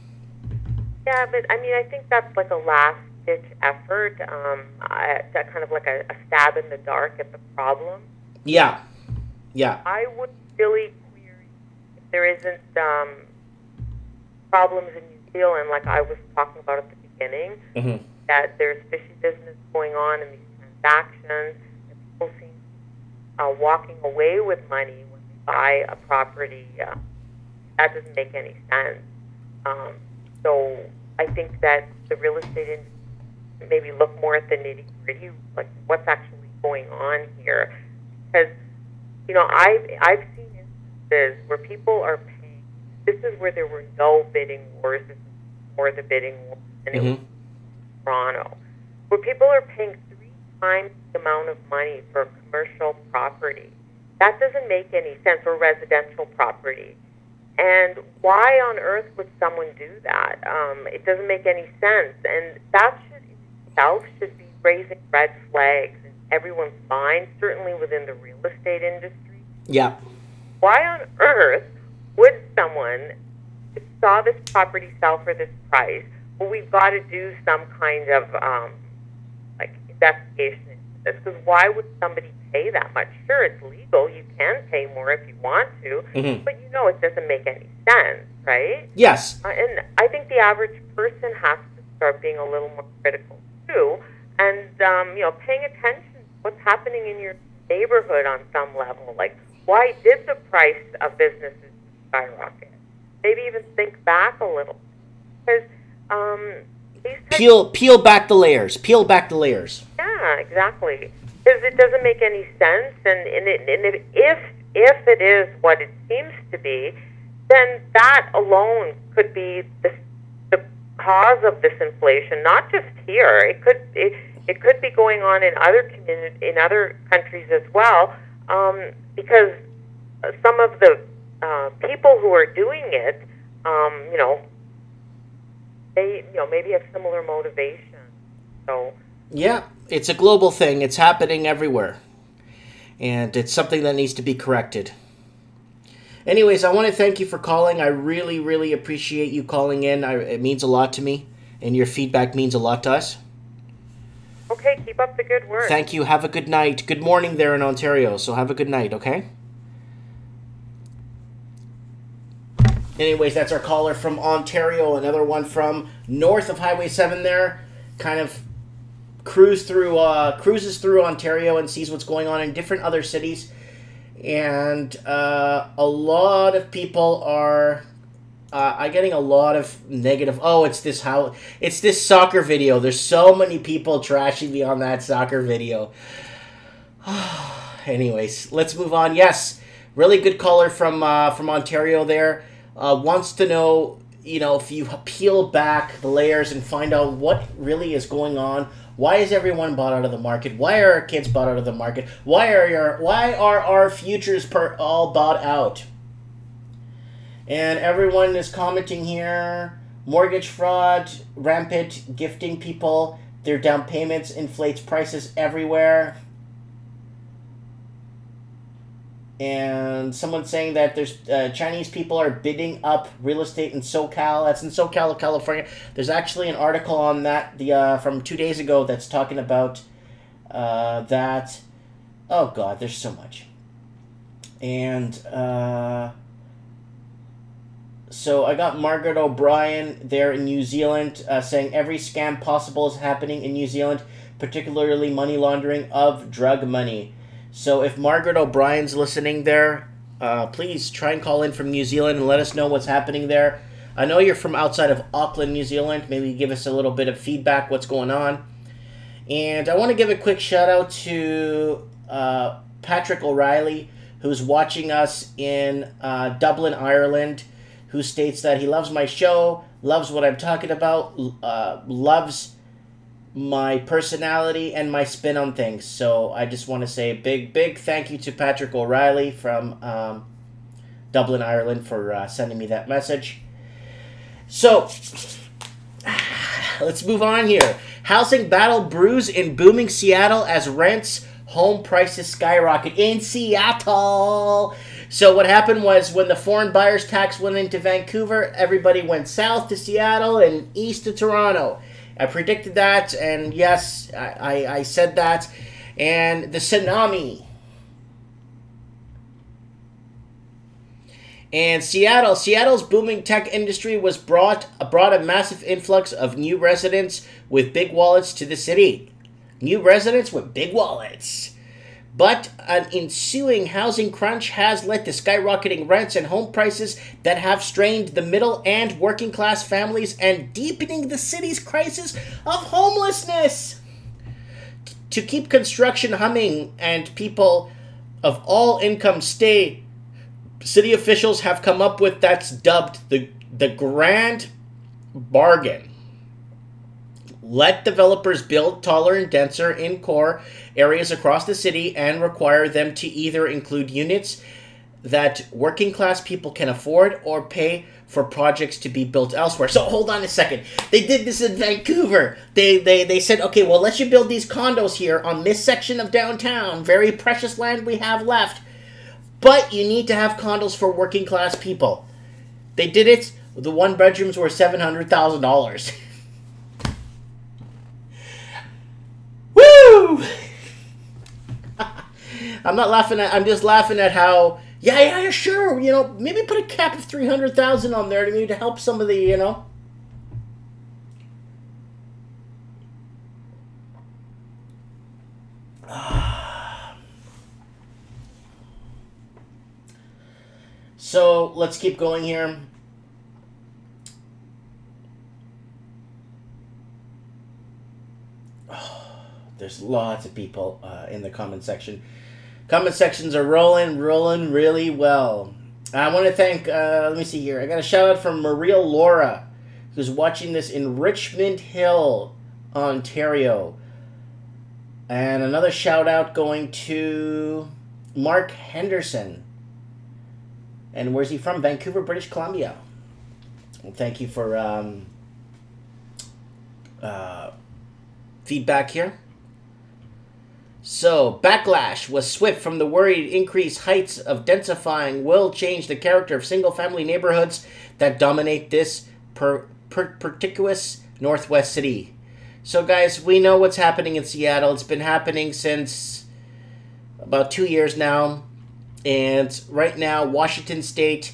Yeah, but I mean, I think that's like a last-ditch effort, kind of like a stab in the dark at the problem. Yeah, yeah. I would really query if there isn't problems in New Zealand, like I was talking about at the beginning, Mm-hmm. that there's fishy business going on in these transactions, and people seem walking away with money when they buy a property. That doesn't make any sense. So I think that the real estate industry maybe look more at the nitty-gritty, like what's actually going on here. Because, you know, I've seen instances where people are paying. This is where there were no bidding wars. This is before the bidding wars, and it was in Toronto, where people are paying 3 times the amount of money for a commercial property. That doesn't make any sense, or residential property. And why on earth would someone do that? It doesn't make any sense. And that should in itself should be raising red flags in everyone's mind, certainly within the real estate industry. Yeah. Why on earth would someone, if saw this property sell for this price, well, we've got to do some kind of like investigation into this? Because why would somebody pay that much? Sure, it's legal. You can pay more if you want to, but you know it doesn't make any sense, right? Yes. And I think the average person has to start being a little more critical too, and you know, paying attention to what's happening in your neighborhood on some level. Like, why did the price of businesses skyrocket? Maybe even think back a little, because peel back the layers. Peel back the layers. Yeah, exactly. Because it doesn't make any sense, and if it is what it seems to be, then that alone could be the cause of this inflation. Not just here; it could be going on in other countries as well, because some of the people who are doing it, you know, they maybe have similar motivation. So. Yeah, it's a global thing. It's happening everywhere. And it's something that needs to be corrected. Anyways, I want to thank you for calling. I really, really appreciate you calling in. It means a lot to me. And your feedback means a lot to us. Okay, keep up the good work. Thank you. Have a good night. Good morning there in Ontario. So have a good night, okay? Anyways, that's our caller from Ontario. Another one from north of Highway 7 there. Kind of cruises through Ontario and sees what's going on in different other cities, and a lot of people are getting a lot of negative. Oh, it's this soccer video. There's so many people trashing me on that soccer video. Anyways, let's move on. Yes, really good caller from Ontario there. Wants to know, you know, if you peel back the layers and find out what really is going on. Why is everyone bought out of the market? Why are our kids bought out of the market? Why are our futures all bought out? And everyone is commenting here. Mortgage fraud, rampant, gifting people their down payments, inflates prices everywhere. And someone saying that there's Chinese people are bidding up real estate in SoCal. That's in SoCal, California. There's actually an article on that from 2 days ago that's talking about that. Oh, God, there's so much. And so I got Margaret O'Brien there in New Zealand saying every scam possible is happening in New Zealand. particularly money laundering of drug money. So if Margaret O'Brien's listening there, please try and call in from New Zealand and let us know what's happening there. I know you're from outside of Auckland, New Zealand. Maybe give us a little bit of feedback, what's going on. And I want to give a quick shout out to Patrick O'Reilly, who's watching us in Dublin, Ireland, who states that he loves my show, loves what I'm talking about, loves my personality and my spin on things. So I just want to say a big thank you to Patrick O'Reilly from Dublin, Ireland for sending me that message. So let's move on here. Housing battle brews in booming Seattle as rents, home prices skyrocket in Seattle. So what happened was when the foreign buyers tax went into Vancouver, everybody went south to Seattle and east to Toronto. I predicted that, and yes, I said that. And the tsunami. And Seattle's booming tech industry was brought a massive influx of new residents with big wallets to the city. New residents with big wallets. But an ensuing housing crunch has led to skyrocketing rents and home prices that have strained the middle and working class families and deepening the city's crisis of homelessness. To keep construction humming and people of all incomes stay, city officials have come up with that's dubbed the grand bargain. Let developers build taller and denser in core areas across the city and require them to either include units that working class people can afford or pay for projects to be built elsewhere. So hold on a second. They did this in Vancouver. They said, okay, well, let you build these condos here on this section of downtown, very precious land we have left, but you need to have condos for working class people. They did it. The one bedrooms were $700,000. Woo! I'm not laughing at. I'm just laughing at how. Yeah, sure. You know, maybe put a cap of 300,000 on there to help some of the. You know. So let's keep going here. There's lots of people in the comment section. Comment sections are rolling really well. I want to thank, let me see here. I got a shout out from Maria Laura, who's watching this in Richmond Hill, Ontario. And another shout out going to Mark Henderson. And where's he from? Vancouver, British Columbia. Well, thank you for feedback here. So, backlash was swift from the worried increased heights of densifying will change the character of single-family neighborhoods that dominate this perspicuous Northwest city. So, guys, we know what's happening in Seattle. It's been happening since about 2 years now. And right now, Washington State,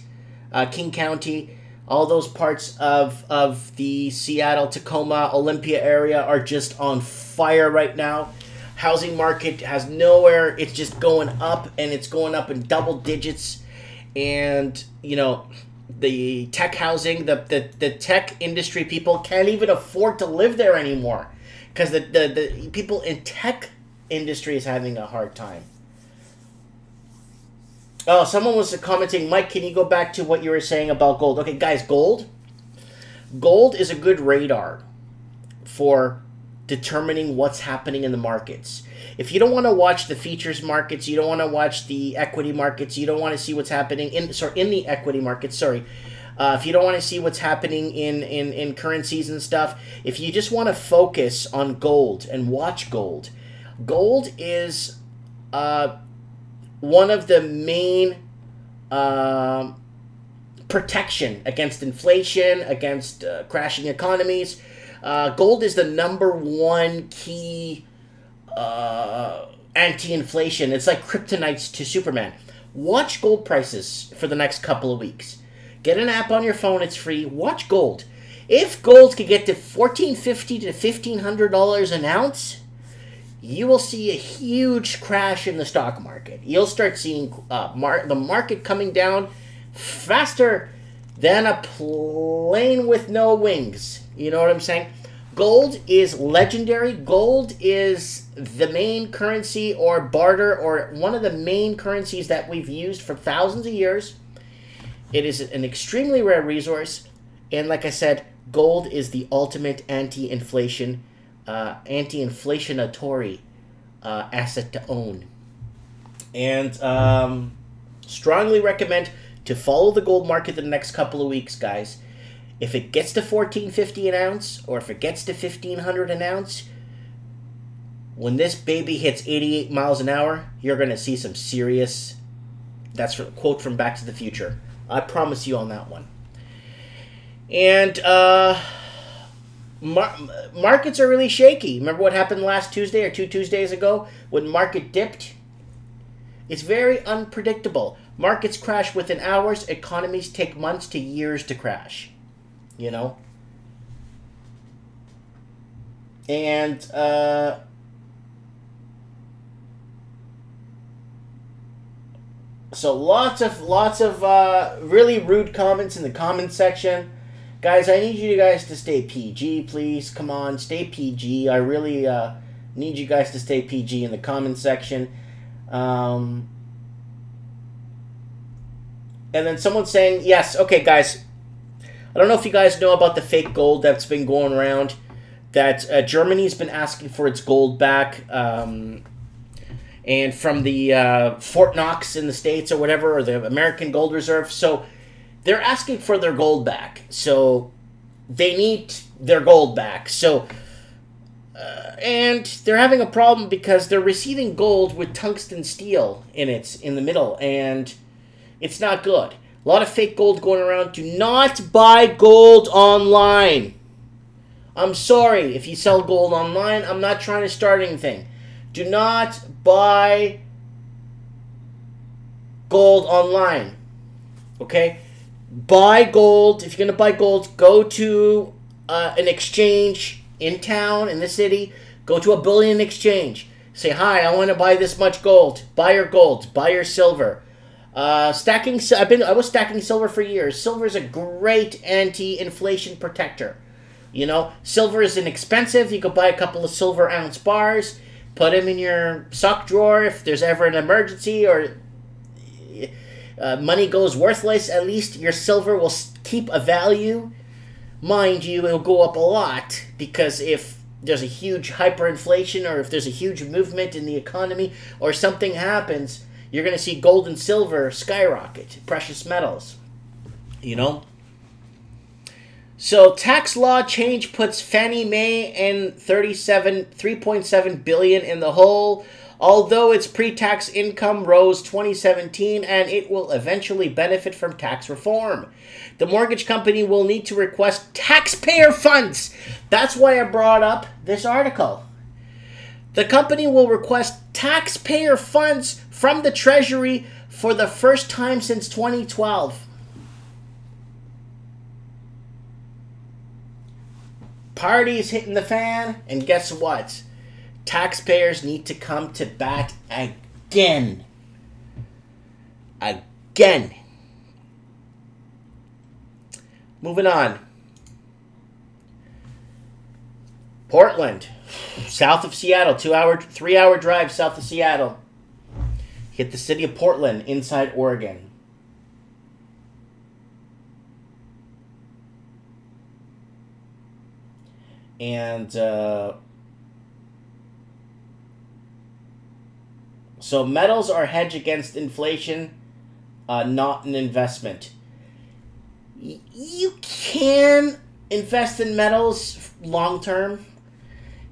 King County, all those parts of the Seattle, Tacoma, Olympia area are just on fire right now. Housing market has nowhere. It's just going up, and it's going up in double digits. And, you know, the tech housing, the tech industry people can't even afford to live there anymore because the people in tech industry is having a hard time. Oh, someone was commenting, Mike, can you go back to what you were saying about gold? Okay, guys, gold is a good radar for determining what's happening in the markets. If you don't want to watch the futures markets, you don't want to watch the equity markets, you don't want to see what's happening in the equity markets, if you don't want to see what's happening in currencies and stuff, if you just want to focus on gold and watch gold is one of the main protection against inflation, against crashing economies. Gold is the #1 key anti-inflation. It's like kryptonite to Superman. Watch gold prices for the next couple of weeks. Get an app on your phone. It's free. Watch gold. If gold could get to $1,450 to $1,500 an ounce, you will see a huge crash in the stock market. You'll start seeing the market coming down faster than a plane with no wings. You know what I'm saying? Gold is legendary. Gold is the main currency or barter, or one of the main currencies that we've used for thousands of years. It is an extremely rare resource. And like I said, gold is the ultimate anti-inflationatory asset to own. And strongly recommend to follow the gold market the next couple of weeks, guys. If it gets to $14.50 an ounce, or if it gets to $1,500 an ounce, when this baby hits 88 miles an hour, you're going to see some serious... That's a quote from Back to the Future. I promise you on that one. And markets are really shaky. Remember what happened last Tuesday or 2 Tuesdays ago when market dipped? It's very unpredictable. Markets crash within hours. Economies take months to years to crash. You know? And so lots of really rude comments in the comment section. Guys, I need you guys to stay PG, please. Come on, stay PG. I really need you guys to stay PG in the comment section. And then someone's saying, yes, okay, guys. I don't know if you guys know about the fake gold that's been going around. That Germany's been asking for its gold back. And from the Fort Knox in the States or whatever, or the American Gold Reserve. So they're asking for their gold back. So they need their gold back. So, and they're having a problem because they're receiving gold with tungsten steel in the middle. And it's not good. A lot of fake gold going around. Do not buy gold online. I'm sorry if you sell gold online. I'm not trying to start anything. Do not buy gold online. Okay? Buy gold. If you're going to buy gold, go to an exchange in town, in the city. Go to a bullion exchange. Say, hi, I want to buy this much gold. Buy your gold. Buy your silver. I was stacking silver for years. Silver is a great anti-inflation protector. You know, silver is inexpensive. You could buy a couple of silver ounce bars, put them in your sock drawer if there's ever an emergency or money goes worthless. At least your silver will keep a value. Mind you, it'll go up a lot because if there's a huge hyperinflation or if there's a huge movement in the economy or something happens, you're going to see gold and silver skyrocket, precious metals, you know. So tax law change puts Fannie Mae and $3.7 billion in the hole, although its pre-tax income rose 2017 and it will eventually benefit from tax reform. The mortgage company will need to request taxpayer funds. That's why I brought up this article. The company will request taxpayer funds from the Treasury for the first time since 2012. Party's hitting the fan, and guess what? Taxpayers need to come to bat again. Again. Moving on. Portland, south of Seattle, 3-hour drive south of Seattle. Hit the city of Portland, inside Oregon. And so metals are hedged against inflation, not an investment. You can invest in metals long term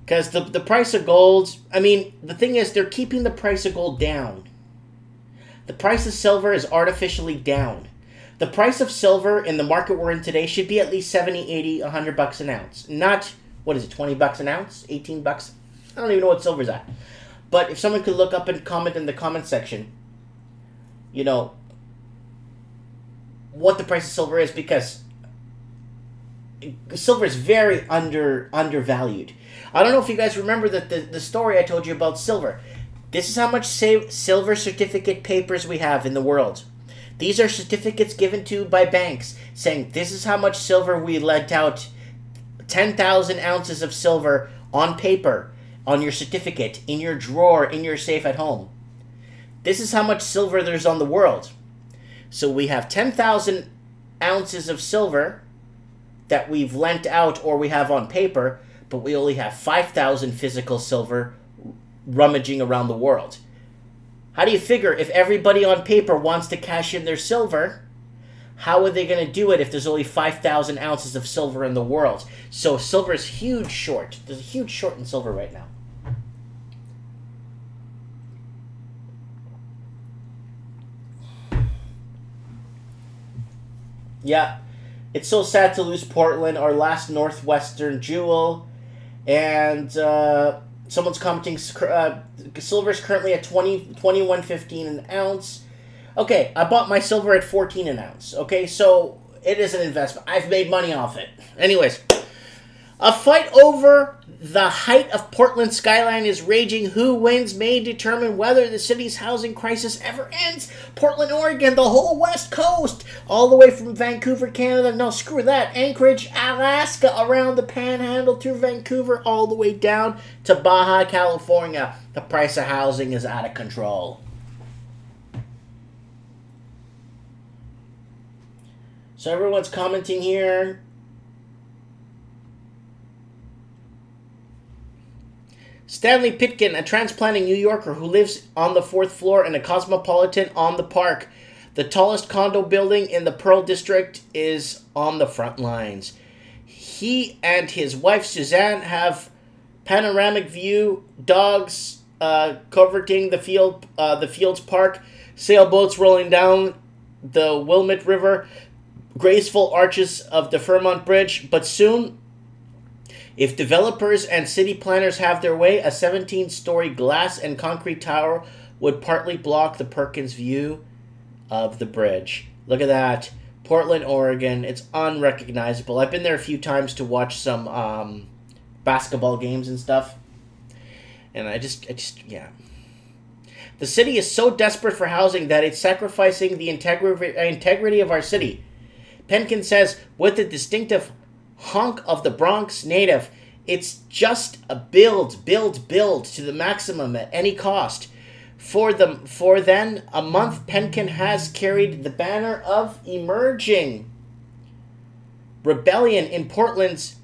because the price of gold, I mean, the thing is they're keeping the price of gold down. The price of silver is artificially down. The price of silver in the market we're in today should be at least 70, 80, 100 bucks an ounce. Not, what is it, 20 bucks an ounce? 18 bucks? I don't even know what silver's at. But if someone could look up and comment in the comment section, you know, what the price of silver is, because silver is very undervalued. I don't know if you guys remember the story I told you about silver. This is how much silver certificate papers we have in the world. These are certificates given to by banks saying this is how much silver we lent out. 10,000 ounces of silver on paper, on your certificate, in your drawer, in your safe at home. This is how much silver there's on the world. So we have 10,000 ounces of silver that we've lent out or we have on paper, but we only have 5,000 physical silver rummaging around the world. How do you figure if everybody on paper wants to cash in their silver, how are they going to do it if there's only 5,000 ounces of silver in the world? So silver is huge short. There's a huge short in silver right now. Yeah, it's so sad to lose Portland, our last northwestern jewel. And someone's commenting, silver is currently at $21.15 an ounce. Okay, I bought my silver at $14 an ounce. Okay, so it is an investment. I've made money off it. Anyways, a fight over the height of Portland's skyline is raging. Who wins may determine whether the city's housing crisis ever ends. Portland, Oregon, the whole west coast, all the way from Vancouver, Canada. No, screw that. Anchorage, Alaska, around the Panhandle through Vancouver, all the way down to Baja, California. The price of housing is out of control. So everyone's commenting here. Stanley Pitkin, a transplanting New Yorker who lives on the 4th floor in a Cosmopolitan on the Park. The tallest condo building in the Pearl District is on the front lines. He and his wife Suzanne have panoramic view, dogs coverting the Fields Park, sailboats rolling down the Wilmette River, graceful arches of the Fairmont Bridge, but soon, if developers and city planners have their way, a 17-story glass and concrete tower would partly block the Perkins view of the bridge. Look at that. Portland, Oregon. It's unrecognizable. I've been there a few times to watch some basketball games and stuff. And I just, yeah. The city is so desperate for housing that it's sacrificing the integrity of our city. Penkin says, with the distinctive honk of the Bronx native, it's just a build to the maximum at any cost. For then a month, Penkin has carried the banner of emerging rebellion in Portland's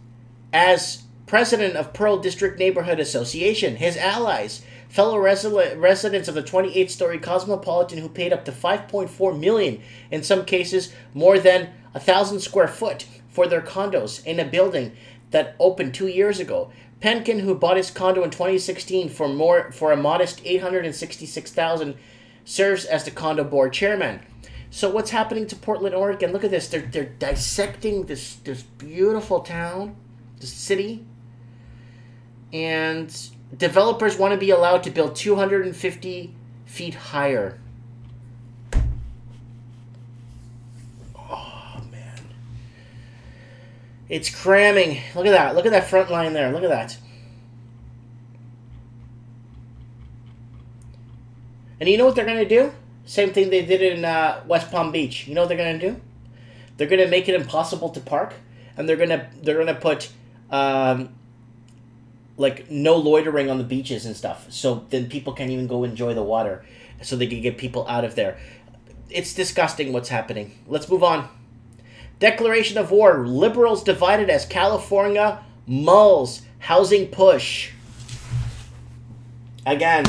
as president of Pearl District Neighborhood Association. His allies, fellow residents of the 28-story Cosmopolitan who paid up to $5.4 million, in some cases more than 1,000 square foot, for their condos in a building that opened 2 years ago. Penkin, who bought his condo in 2016 for a modest $866,000, serves as the condo board chairman. So what's happening to Portland, Oregon? Look at this. They're dissecting this beautiful town, the city, and developers want to be allowed to build 250 feet higher. It's cramming. Look at that. Look at that front line there. Look at that. And you know what they're going to do? Same thing they did in West Palm Beach. You know what they're going to do? They're going to make it impossible to park, and they're going to put like no loitering on the beaches and stuff. So then people can't even go enjoy the water. So they can get people out of there. It's disgusting what's happening. Let's move on. Declaration of war. Liberals divided as California mulls housing push. Again,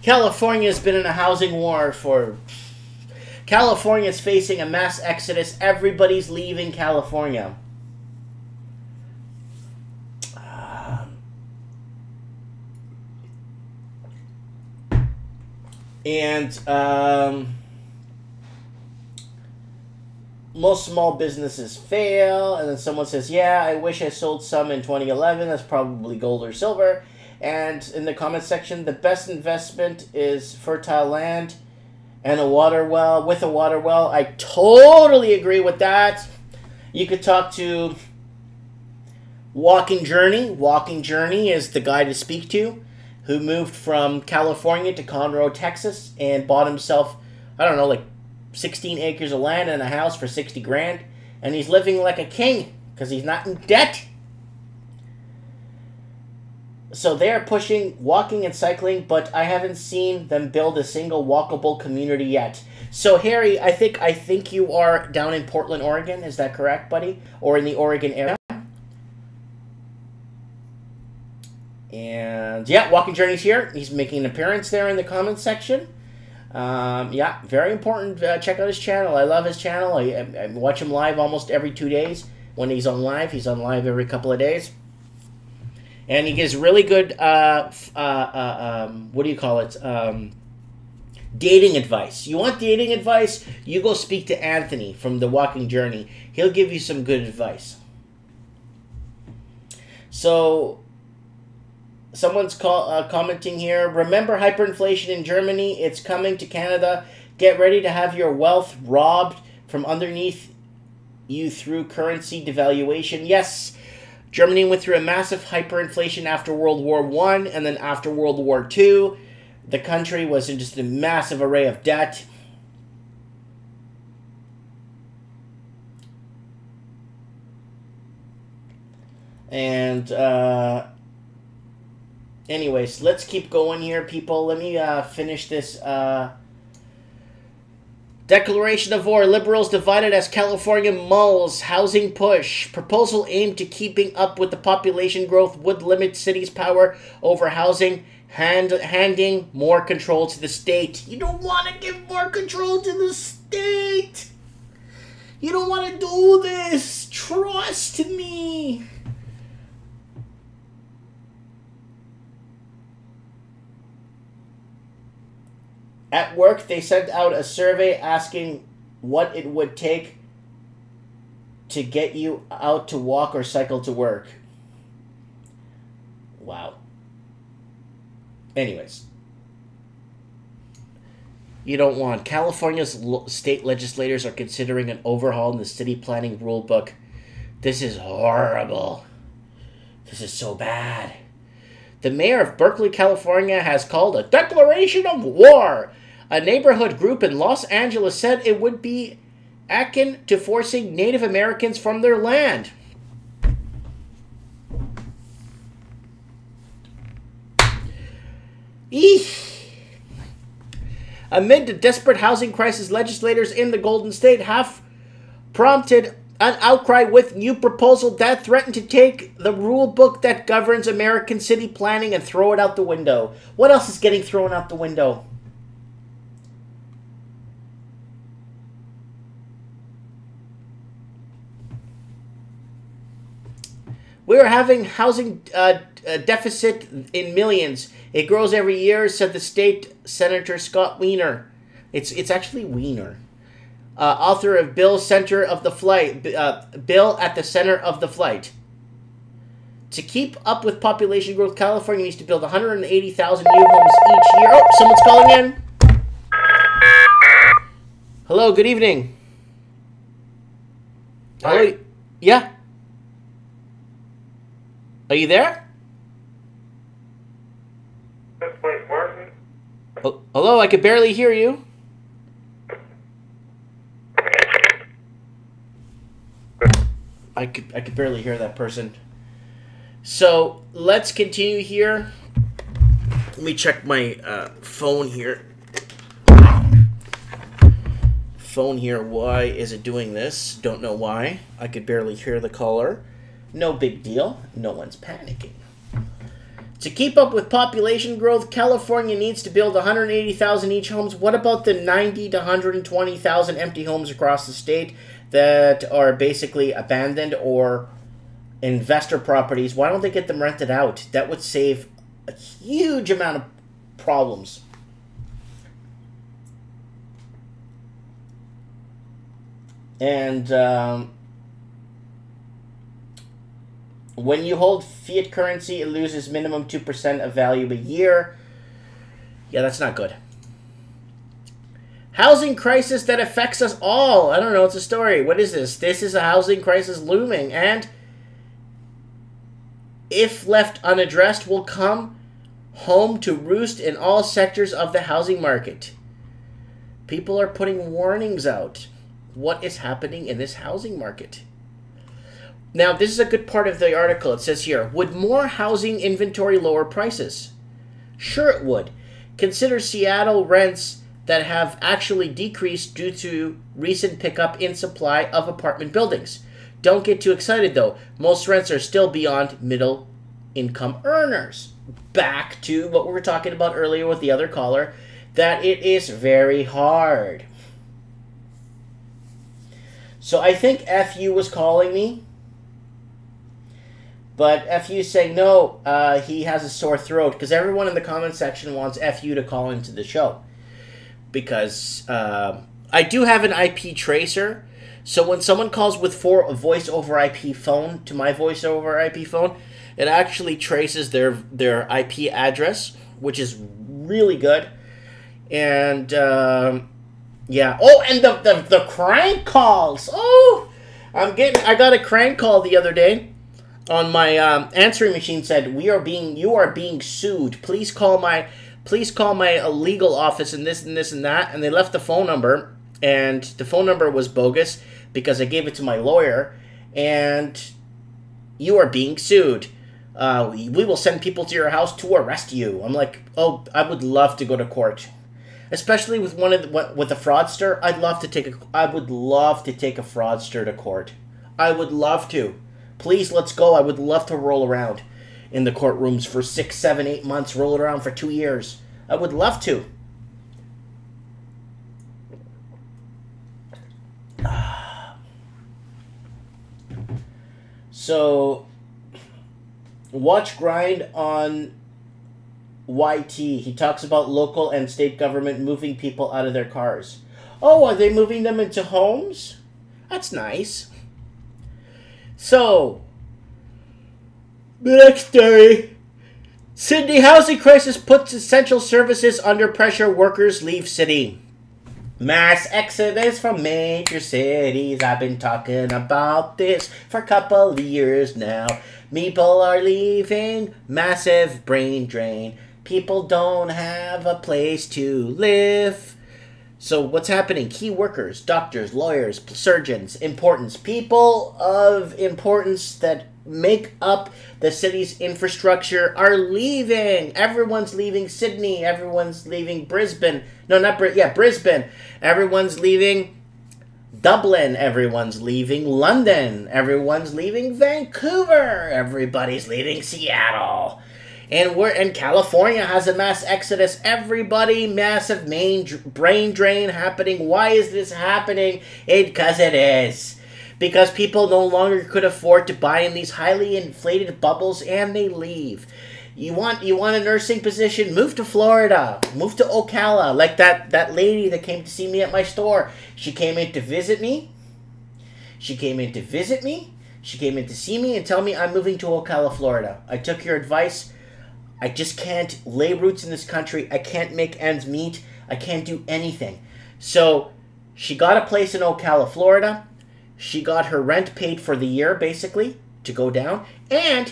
California's been in a housing war for... California's facing a mass exodus. Everybody's leaving California. Most small businesses fail, and then someone says, yeah, I wish I sold some in 2011. That's probably gold or silver. And in the comment section, the best investment is fertile land and a water well. With a water well, I totally agree with that. You could talk to Walking Journey. Walking Journey is the guy to speak to, who moved from California to Conroe, Texas, and bought himself, I don't know, like 16 acres of land and a house for 60 grand. And he's living like a king because he's not in debt. So they're pushing walking and cycling, but I haven't seen them build a single walkable community yet. So Harry, I think you are down in Portland, Oregon. Is that correct, buddy? Or in the Oregon area? And yeah, Walking Journey's here. He's making an appearance there in the comments section. Yeah, very important. Check out his channel. I love his channel. I watch him live almost every 2 days. When he's on live every couple of days. And he gives really good, what do you call it? Dating advice. You want dating advice? You go speak to Anthony from the Walking Journey. He'll give you some good advice. So, someone's commenting here. Remember hyperinflation in Germany? It's coming to Canada. Get ready to have your wealth robbed from underneath you through currency devaluation. Yes, Germany went through a massive hyperinflation after World War I, and then after World War II, the country was in just a massive array of debt. And, anyways, let's keep going here, people. Let me finish this declaration of war. Liberals divided as California mulls housing push. Proposal aimed to keeping up with the population growth would limit cities' power over housing, handing more control to the state. You don't want to give more control to the state. You don't want to do this. Trust me. At work, they sent out a survey asking what it would take to get you out to walk or cycle to work. Wow. Anyways. You don't want. California's state legislators are considering an overhaul in the city planning rule book. This is horrible. This is so bad. The mayor of Berkeley, California has called a declaration of war. A neighborhood group in Los Angeles said it would be akin to forcing Native Americans from their land. Eesh. Amid the desperate housing crisis, legislators in the Golden State have prompted an outcry with new proposal that threaten to take the rule book that governs American city planning and throw it out the window. What else is getting thrown out the window? We're having housing deficit in millions. It grows every year, said the state Senator Scott Wiener. It's actually Wiener. Author of Bill Center of the Flight. Bill at the Center of the Flight. To keep up with population growth, California needs to build 180,000 new homes each year. Oh, someone's calling in. Hello, good evening. Hello. Yeah. Are you there? Oh, hello, I could barely hear you. I could barely hear that person. So let's continue here. Let me check my phone here. Why is it doing this? Don't know why. I could barely hear the caller. No big deal. No one's panicking. To keep up with population growth, California needs to build 180,000 each homes. What about the 90 to 120,000 empty homes across the state that are basically abandoned or investor properties? Why don't they get them rented out? That would save a huge amount of problems. And when you hold fiat currency, it loses minimum 2% of value a year. Yeah, that's not good. Housing crisis that affects us all. I don't know, it's a story. What is this? This is a housing crisis looming. And if left unaddressed, will come home to roost in all sectors of the housing market. People are putting warnings out. What is happening in this housing market? Now, this is a good part of the article. It says here, would more housing inventory lower prices? Sure it would. Consider Seattle rents that have actually decreased due to recent pickup in supply of apartment buildings. Don't get too excited, though. Most rents are still beyond middle income earners. Back to what we were talking about earlier with the other caller, that it is very hard. So I think FU was calling me. But FU saying no, he has a sore throat, because everyone in the comment section wants FU to call into the show. Because I do have an IP tracer, so when someone calls with a voice over IP phone to my voice over IP phone, it actually traces their IP address, which is really good. And yeah. Oh, and the crank calls. Oh, I got a crank call the other day. On my answering machine said, you are being sued. Please call my legal office and this and this and that. And they left the phone number, and the phone number was bogus because I gave it to my lawyer. And you are being sued. We will send people to your house to arrest you. I'm like, oh, I would love to go to court, especially with with a fraudster. I would love to take a fraudster to court. I would love to. Please, let's go. I would love to roll around in the courtrooms for 6, 7, 8 months, roll around for 2 years. I would love to. So, watch Grind on YT. He talks about local and state government moving people out of their cars. Oh, are they moving them into homes? That's nice. So, the next story. Sydney housing crisis puts essential services under pressure. Workers leave city. Mass exodus from major cities. I've been talking about this for a couple of years now. People are leaving. Massive brain drain. People don't have a place to live. So what's happening? Key workers, doctors, lawyers, surgeons, people of importance that make up the city's infrastructure are leaving. Everyone's leaving Sydney. Everyone's leaving Brisbane. No, not Brisbane. Everyone's leaving Dublin. Everyone's leaving London. Everyone's leaving Vancouver. Everybody's leaving Seattle. And California has a mass exodus. Everybody, massive brain drain happening. Why is this happening? Because it is. Because people no longer could afford to buy in these highly inflated bubbles, and they leave. You want a nursing position? Move to Florida. Move to Ocala. Like that lady that came to see me at my store. She came in to visit me. She came in to see me and tell me I'm moving to Ocala, Florida. I took your advice. I just can't lay roots in this country. I can't make ends meet. I can't do anything. So she got a place in Ocala, Florida. She got her rent paid for the year, basically, to go down. And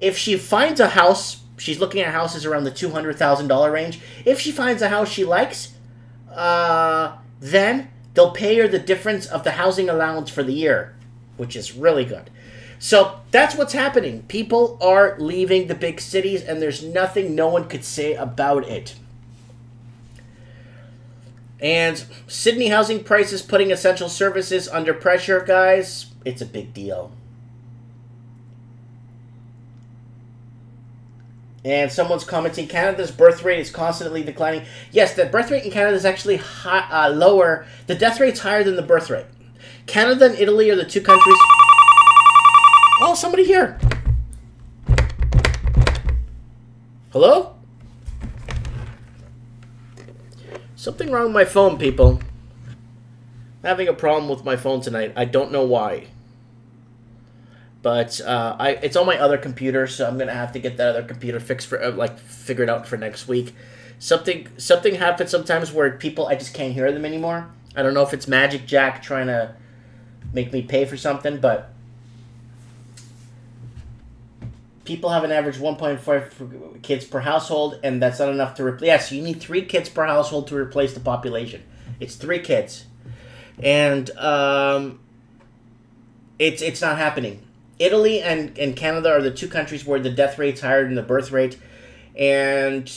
if she finds a house, she's looking at houses around the $200,000 range. If she finds a house she likes, then they'll pay her the difference of the housing allowance for the year, which is really good. So that's what's happening. People are leaving the big cities, and there's nothing no one could say about it. And Sydney housing prices putting essential services under pressure, guys. It's a big deal. And someone's commenting, Canada's birth rate is constantly declining. Yes, the birth rate in Canada is actually lower. The death rate's higher than the birth rate. Canada and Italy are the two countries... Oh, somebody here. Hello? Something wrong with my phone, people. I'm having a problem with my phone tonight. I don't know why. But it's on my other computer, so I'm gonna have to get that other computer fixed for figured out for next week. Something happens sometimes where people, I just can't hear them anymore. I don't know if it's Magic Jack trying to make me pay for something, but people have an average 1.5 kids per household, and that's not enough to replace. Yes, you need 3 kids per household to replace the population. It's 3 kids. And it's not happening. Italy and Canada are the 2 countries where the death rate's higher than the birth rate. And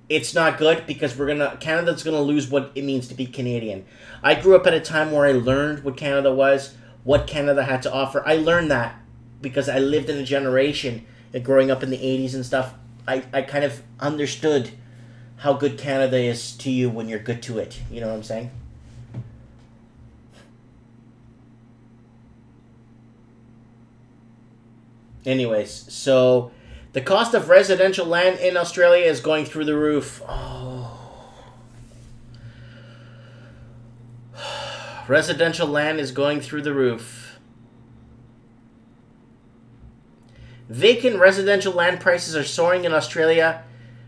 it's not good because Canada's gonna lose what it means to be Canadian. I grew up at a time where I learned what Canada was, what Canada had to offer. I learned that because I lived in a generation growing up in the 80s and stuff. I kind of understood how good Canada is to you when you're good to it. You know what I'm saying? Anyways, so the cost of residential land in Australia is going through the roof. Oh. Residential land is going through the roof. Vacant residential land prices are soaring in Australia,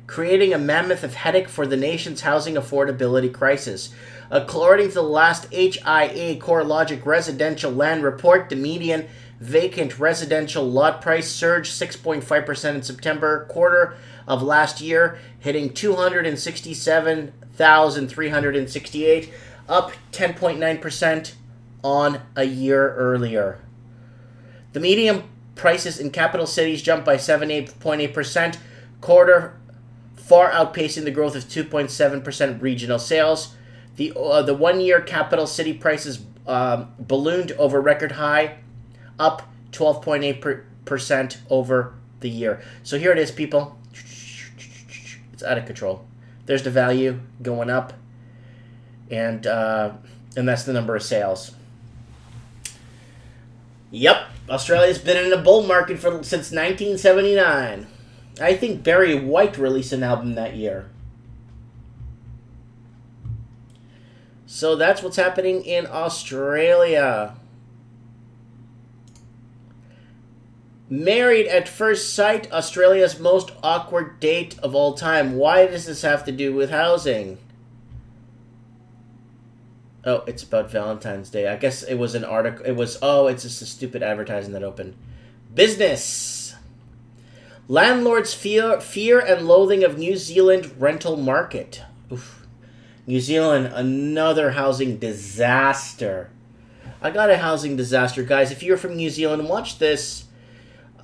creating a mammoth of headache for the nation's housing affordability crisis. According to the last HIA CoreLogic residential land report, the median vacant residential lot price surged 6.5% in September quarter of last year, hitting $267,368, up 10.9% on a year earlier. The median prices in capital cities jumped by 7.8% quarter, far outpacing the growth of 2.7% regional sales. The 1-year capital city prices ballooned over record high, up 12.8% over the year. So here it is, people. It's out of control. There's the value going up, and that's the number of sales. Yep, Australia's been in a bull market since 1979. I think Barry White released an album that year. So that's what's happening in Australia. Married at First Sight, Australia's most awkward date of all time. Why does this have to do with housing? Oh, it's about Valentine's Day. I guess it was an article. It's just a stupid advertising that opened. Business. Landlords fear and loathing of New Zealand rental market. Oof. New Zealand, another housing disaster. I got a housing disaster, guys. If you're from New Zealand, watch this.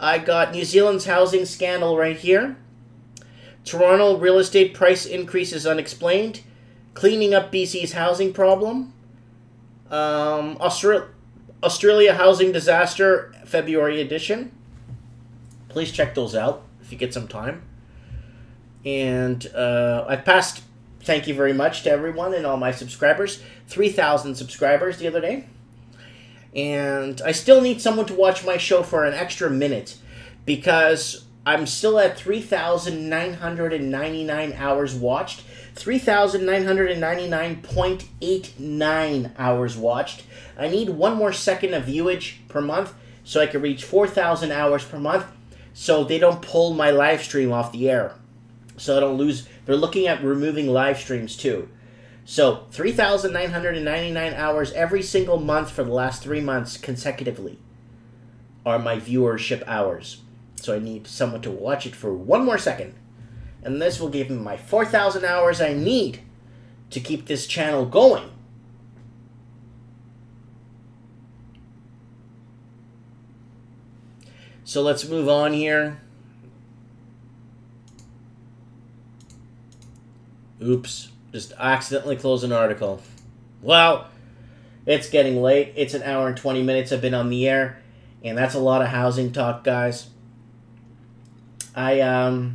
I got New Zealand's housing scandal right here. Toronto real estate price increases unexplained. Cleaning up BC's housing problem. Australia housing disaster, February edition. Please check those out if you get some time. And I passed, thank you very much to everyone and all my subscribers. 3,000 subscribers the other day. And I still need someone to watch my show for an extra minute because I'm still at 3,999 hours watched. 3,999.89 hours watched. I need 1 more second of viewage per month so I can reach 4,000 hours per month so they don't pull my live stream off the air. So I don't lose. They're looking at removing live streams too. So 3,999 hours every single month for the last 3 months consecutively are my viewership hours. So I need someone to watch it for 1 more second. And this will give me my 4,000 hours I need to keep this channel going. So let's move on here. Oops. Just accidentally closed an article. Well, it's getting late. It's an hour and 20 minutes I've been on the air. And that's a lot of housing talk, guys. The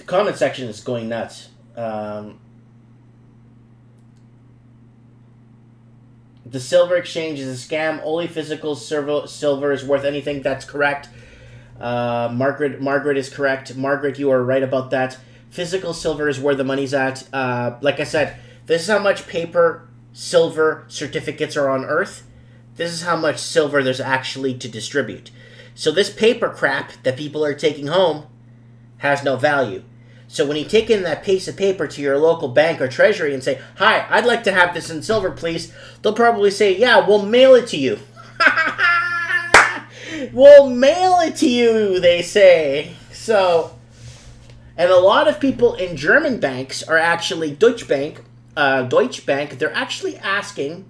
comment section is going nuts. The silver exchange is a scam. Only physical silver is worth anything. That's correct. Margaret is correct. Margaret, you are right about that. Physical silver is where the money's at. Like I said, this is how much paper silver certificates are on Earth. This is how much silver there's actually to distribute. So this paper crap that people are taking home has no value. So when you take in that piece of paper to your local bank or treasury and say, "Hi, I'd like to have this in silver, please," they'll probably say, "Yeah, we'll mail it to you." We'll mail it to you, they say. So, and a lot of people in German banks are actually Deutsche Bank, they're actually asking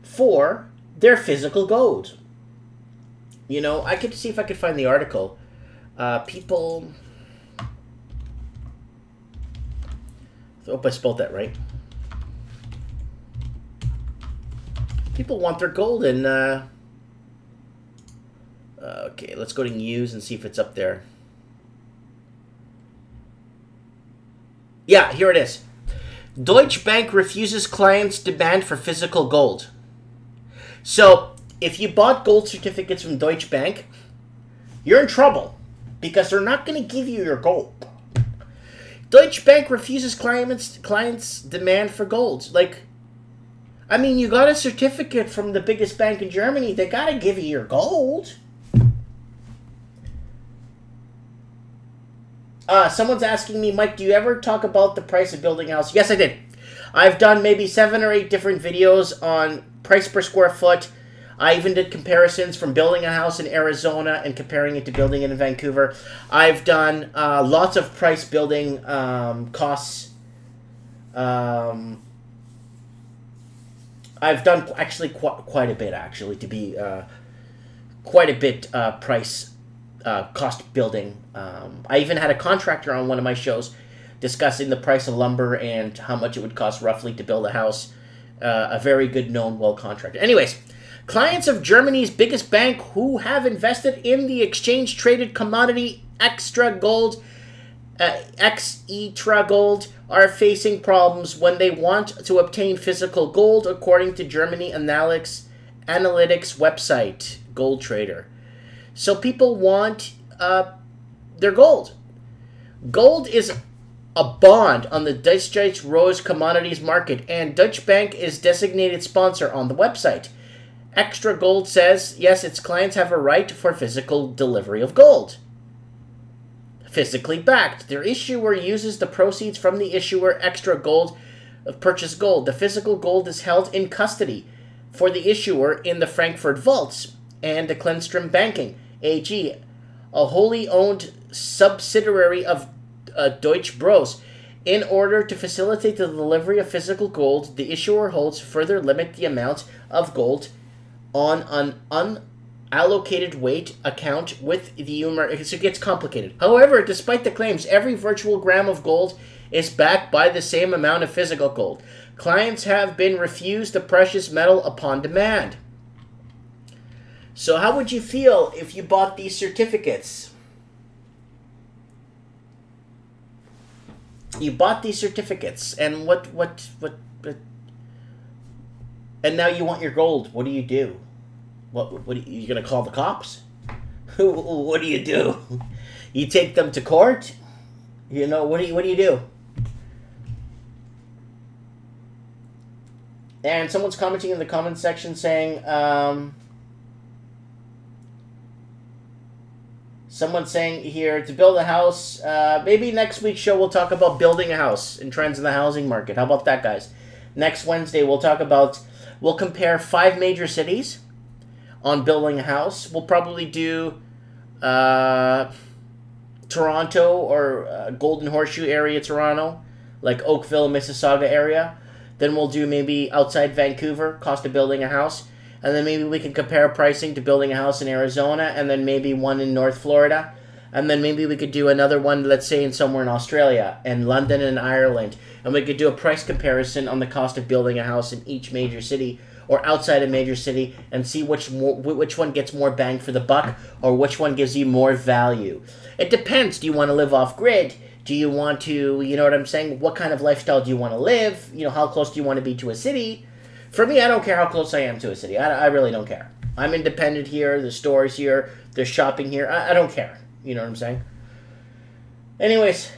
for their physical gold. You know, I could see if I could find the article. People... I hope I spelled that right. People want their gold in... okay, let's go to news and see if it's up there. Yeah, here it is. Deutsche Bank refuses clients' demand for physical gold. So, if you bought gold certificates from Deutsche Bank, you're in trouble because they're not going to give you your gold. Deutsche Bank refuses clients' demand for gold. Like, I mean, you got a certificate from the biggest bank in Germany. They got to give you your gold. Someone's asking me, Mike, do you ever talk about the price of building a house? Yes, I did. I've done maybe 7 or 8 different videos on price per square foot. I even did comparisons from building a house in Arizona and comparing it to building it in Vancouver. I've done lots of price building costs. I've done actually quite a bit, actually, to be quite a bit price cost building. I even had a contractor on one of my shows discussing the price of lumber and how much it would cost roughly to build a house. A very good known well contractor. Anyways, clients of Germany's biggest bank who have invested in the exchange-traded commodity Extra Gold, Xetra Gold, are facing problems when they want to obtain physical gold, according to Germany analytics website, Gold Trader. So people want their gold. Gold is a bond on the Deutsche Rose commodities market, and Deutsche Bank is designated sponsor on the website. Extra Gold says, yes, its clients have a right for physical delivery of gold. Physically backed. Their issuer uses the proceeds from the issuer Extra Gold of purchased gold. The physical gold is held in custody for the issuer in the Frankfurt vaults and the Klenstrom Banking AG, a wholly owned subsidiary of Deutsche Bros. In order to facilitate the delivery of physical gold, the issuer holds further limit the amount of gold on an unallocated weight account with the humor. So it gets complicated. However, despite the claims, every virtual gram of gold is backed by the same amount of physical gold. Clients have been refused the precious metal upon demand. So how would you feel if you bought these certificates? You bought these certificates, and what and now you want your gold. What do you do? What are you gonna call the cops? What do you do? You take them to court? You know, what do you do? And someone's commenting in the comment section saying, someone's saying here, to build a house, maybe next week's show we'll talk about building a house and trends in the housing market. How about that, guys? Next Wednesday we'll compare 5 major cities on building a house. We'll probably do Toronto or Golden Horseshoe area Toronto, like Oakville, Mississauga area. Then we'll do maybe outside Vancouver, cost of building a house. And then maybe we can compare pricing to building a house in Arizona, and then maybe one in North Florida. And then maybe we could do another one, let's say, somewhere in Australia, and London and Ireland. And we could do a price comparison on the cost of building a house in each major city or outside a major city, and see which one gets more bang for the buck, or which one gives you more value. It depends. Do you want to live off-grid? Do you want to, you know what I'm saying? What kind of lifestyle do you want to live? You know, how close do you want to be to a city? For me, I don't care how close I am to a city. I really don't care. I'm independent here. There's stores here. There's shopping here. I don't care. You know what I'm saying? Anyways,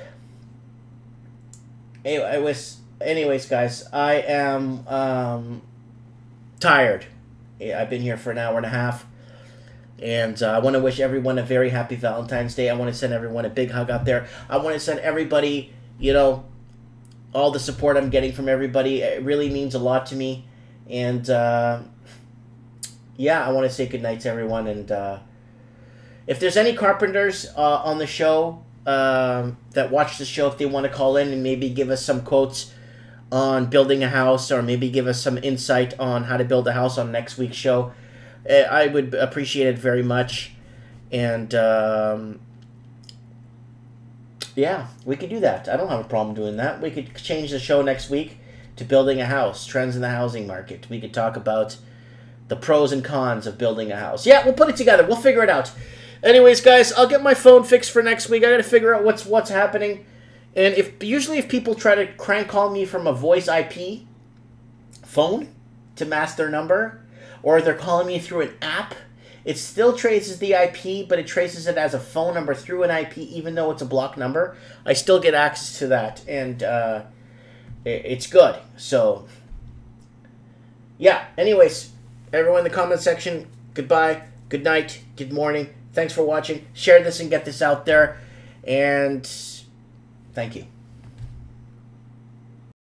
guys, I am tired. I've been here for an hour and a half. And I want to wish everyone a very happy Valentine's Day. I want to send everyone a big hug out there. I want to send everybody, you know, all the support I'm getting from everybody. It really means a lot to me. And, yeah, I want to say goodnight to everyone. And if there's any carpenters on the show that watch the show, if they want to call in and maybe give us some quotes on building a house, or maybe give us some insight on how to build a house on next week's show, I would appreciate it very much. And yeah, we could do that. I don't have a problem doing that. We could change the show next week to building a house, trends in the housing market. We could talk about the pros and cons of building a house. Yeah, we'll put it together. We'll figure it out. Anyways, guys, I'll get my phone fixed for next week. I got to figure out what's happening. And usually if people try to crank call me from a voice IP phone to mask their number, or they're calling me through an app, it still traces the IP, but it traces it as a phone number through an IP, even though it's a blocked number. I still get access to that, and it's good. So, yeah. Anyways, everyone in the comment section, goodbye, good night, good morning. Thanks for watching. Share this and get this out there. And thank you.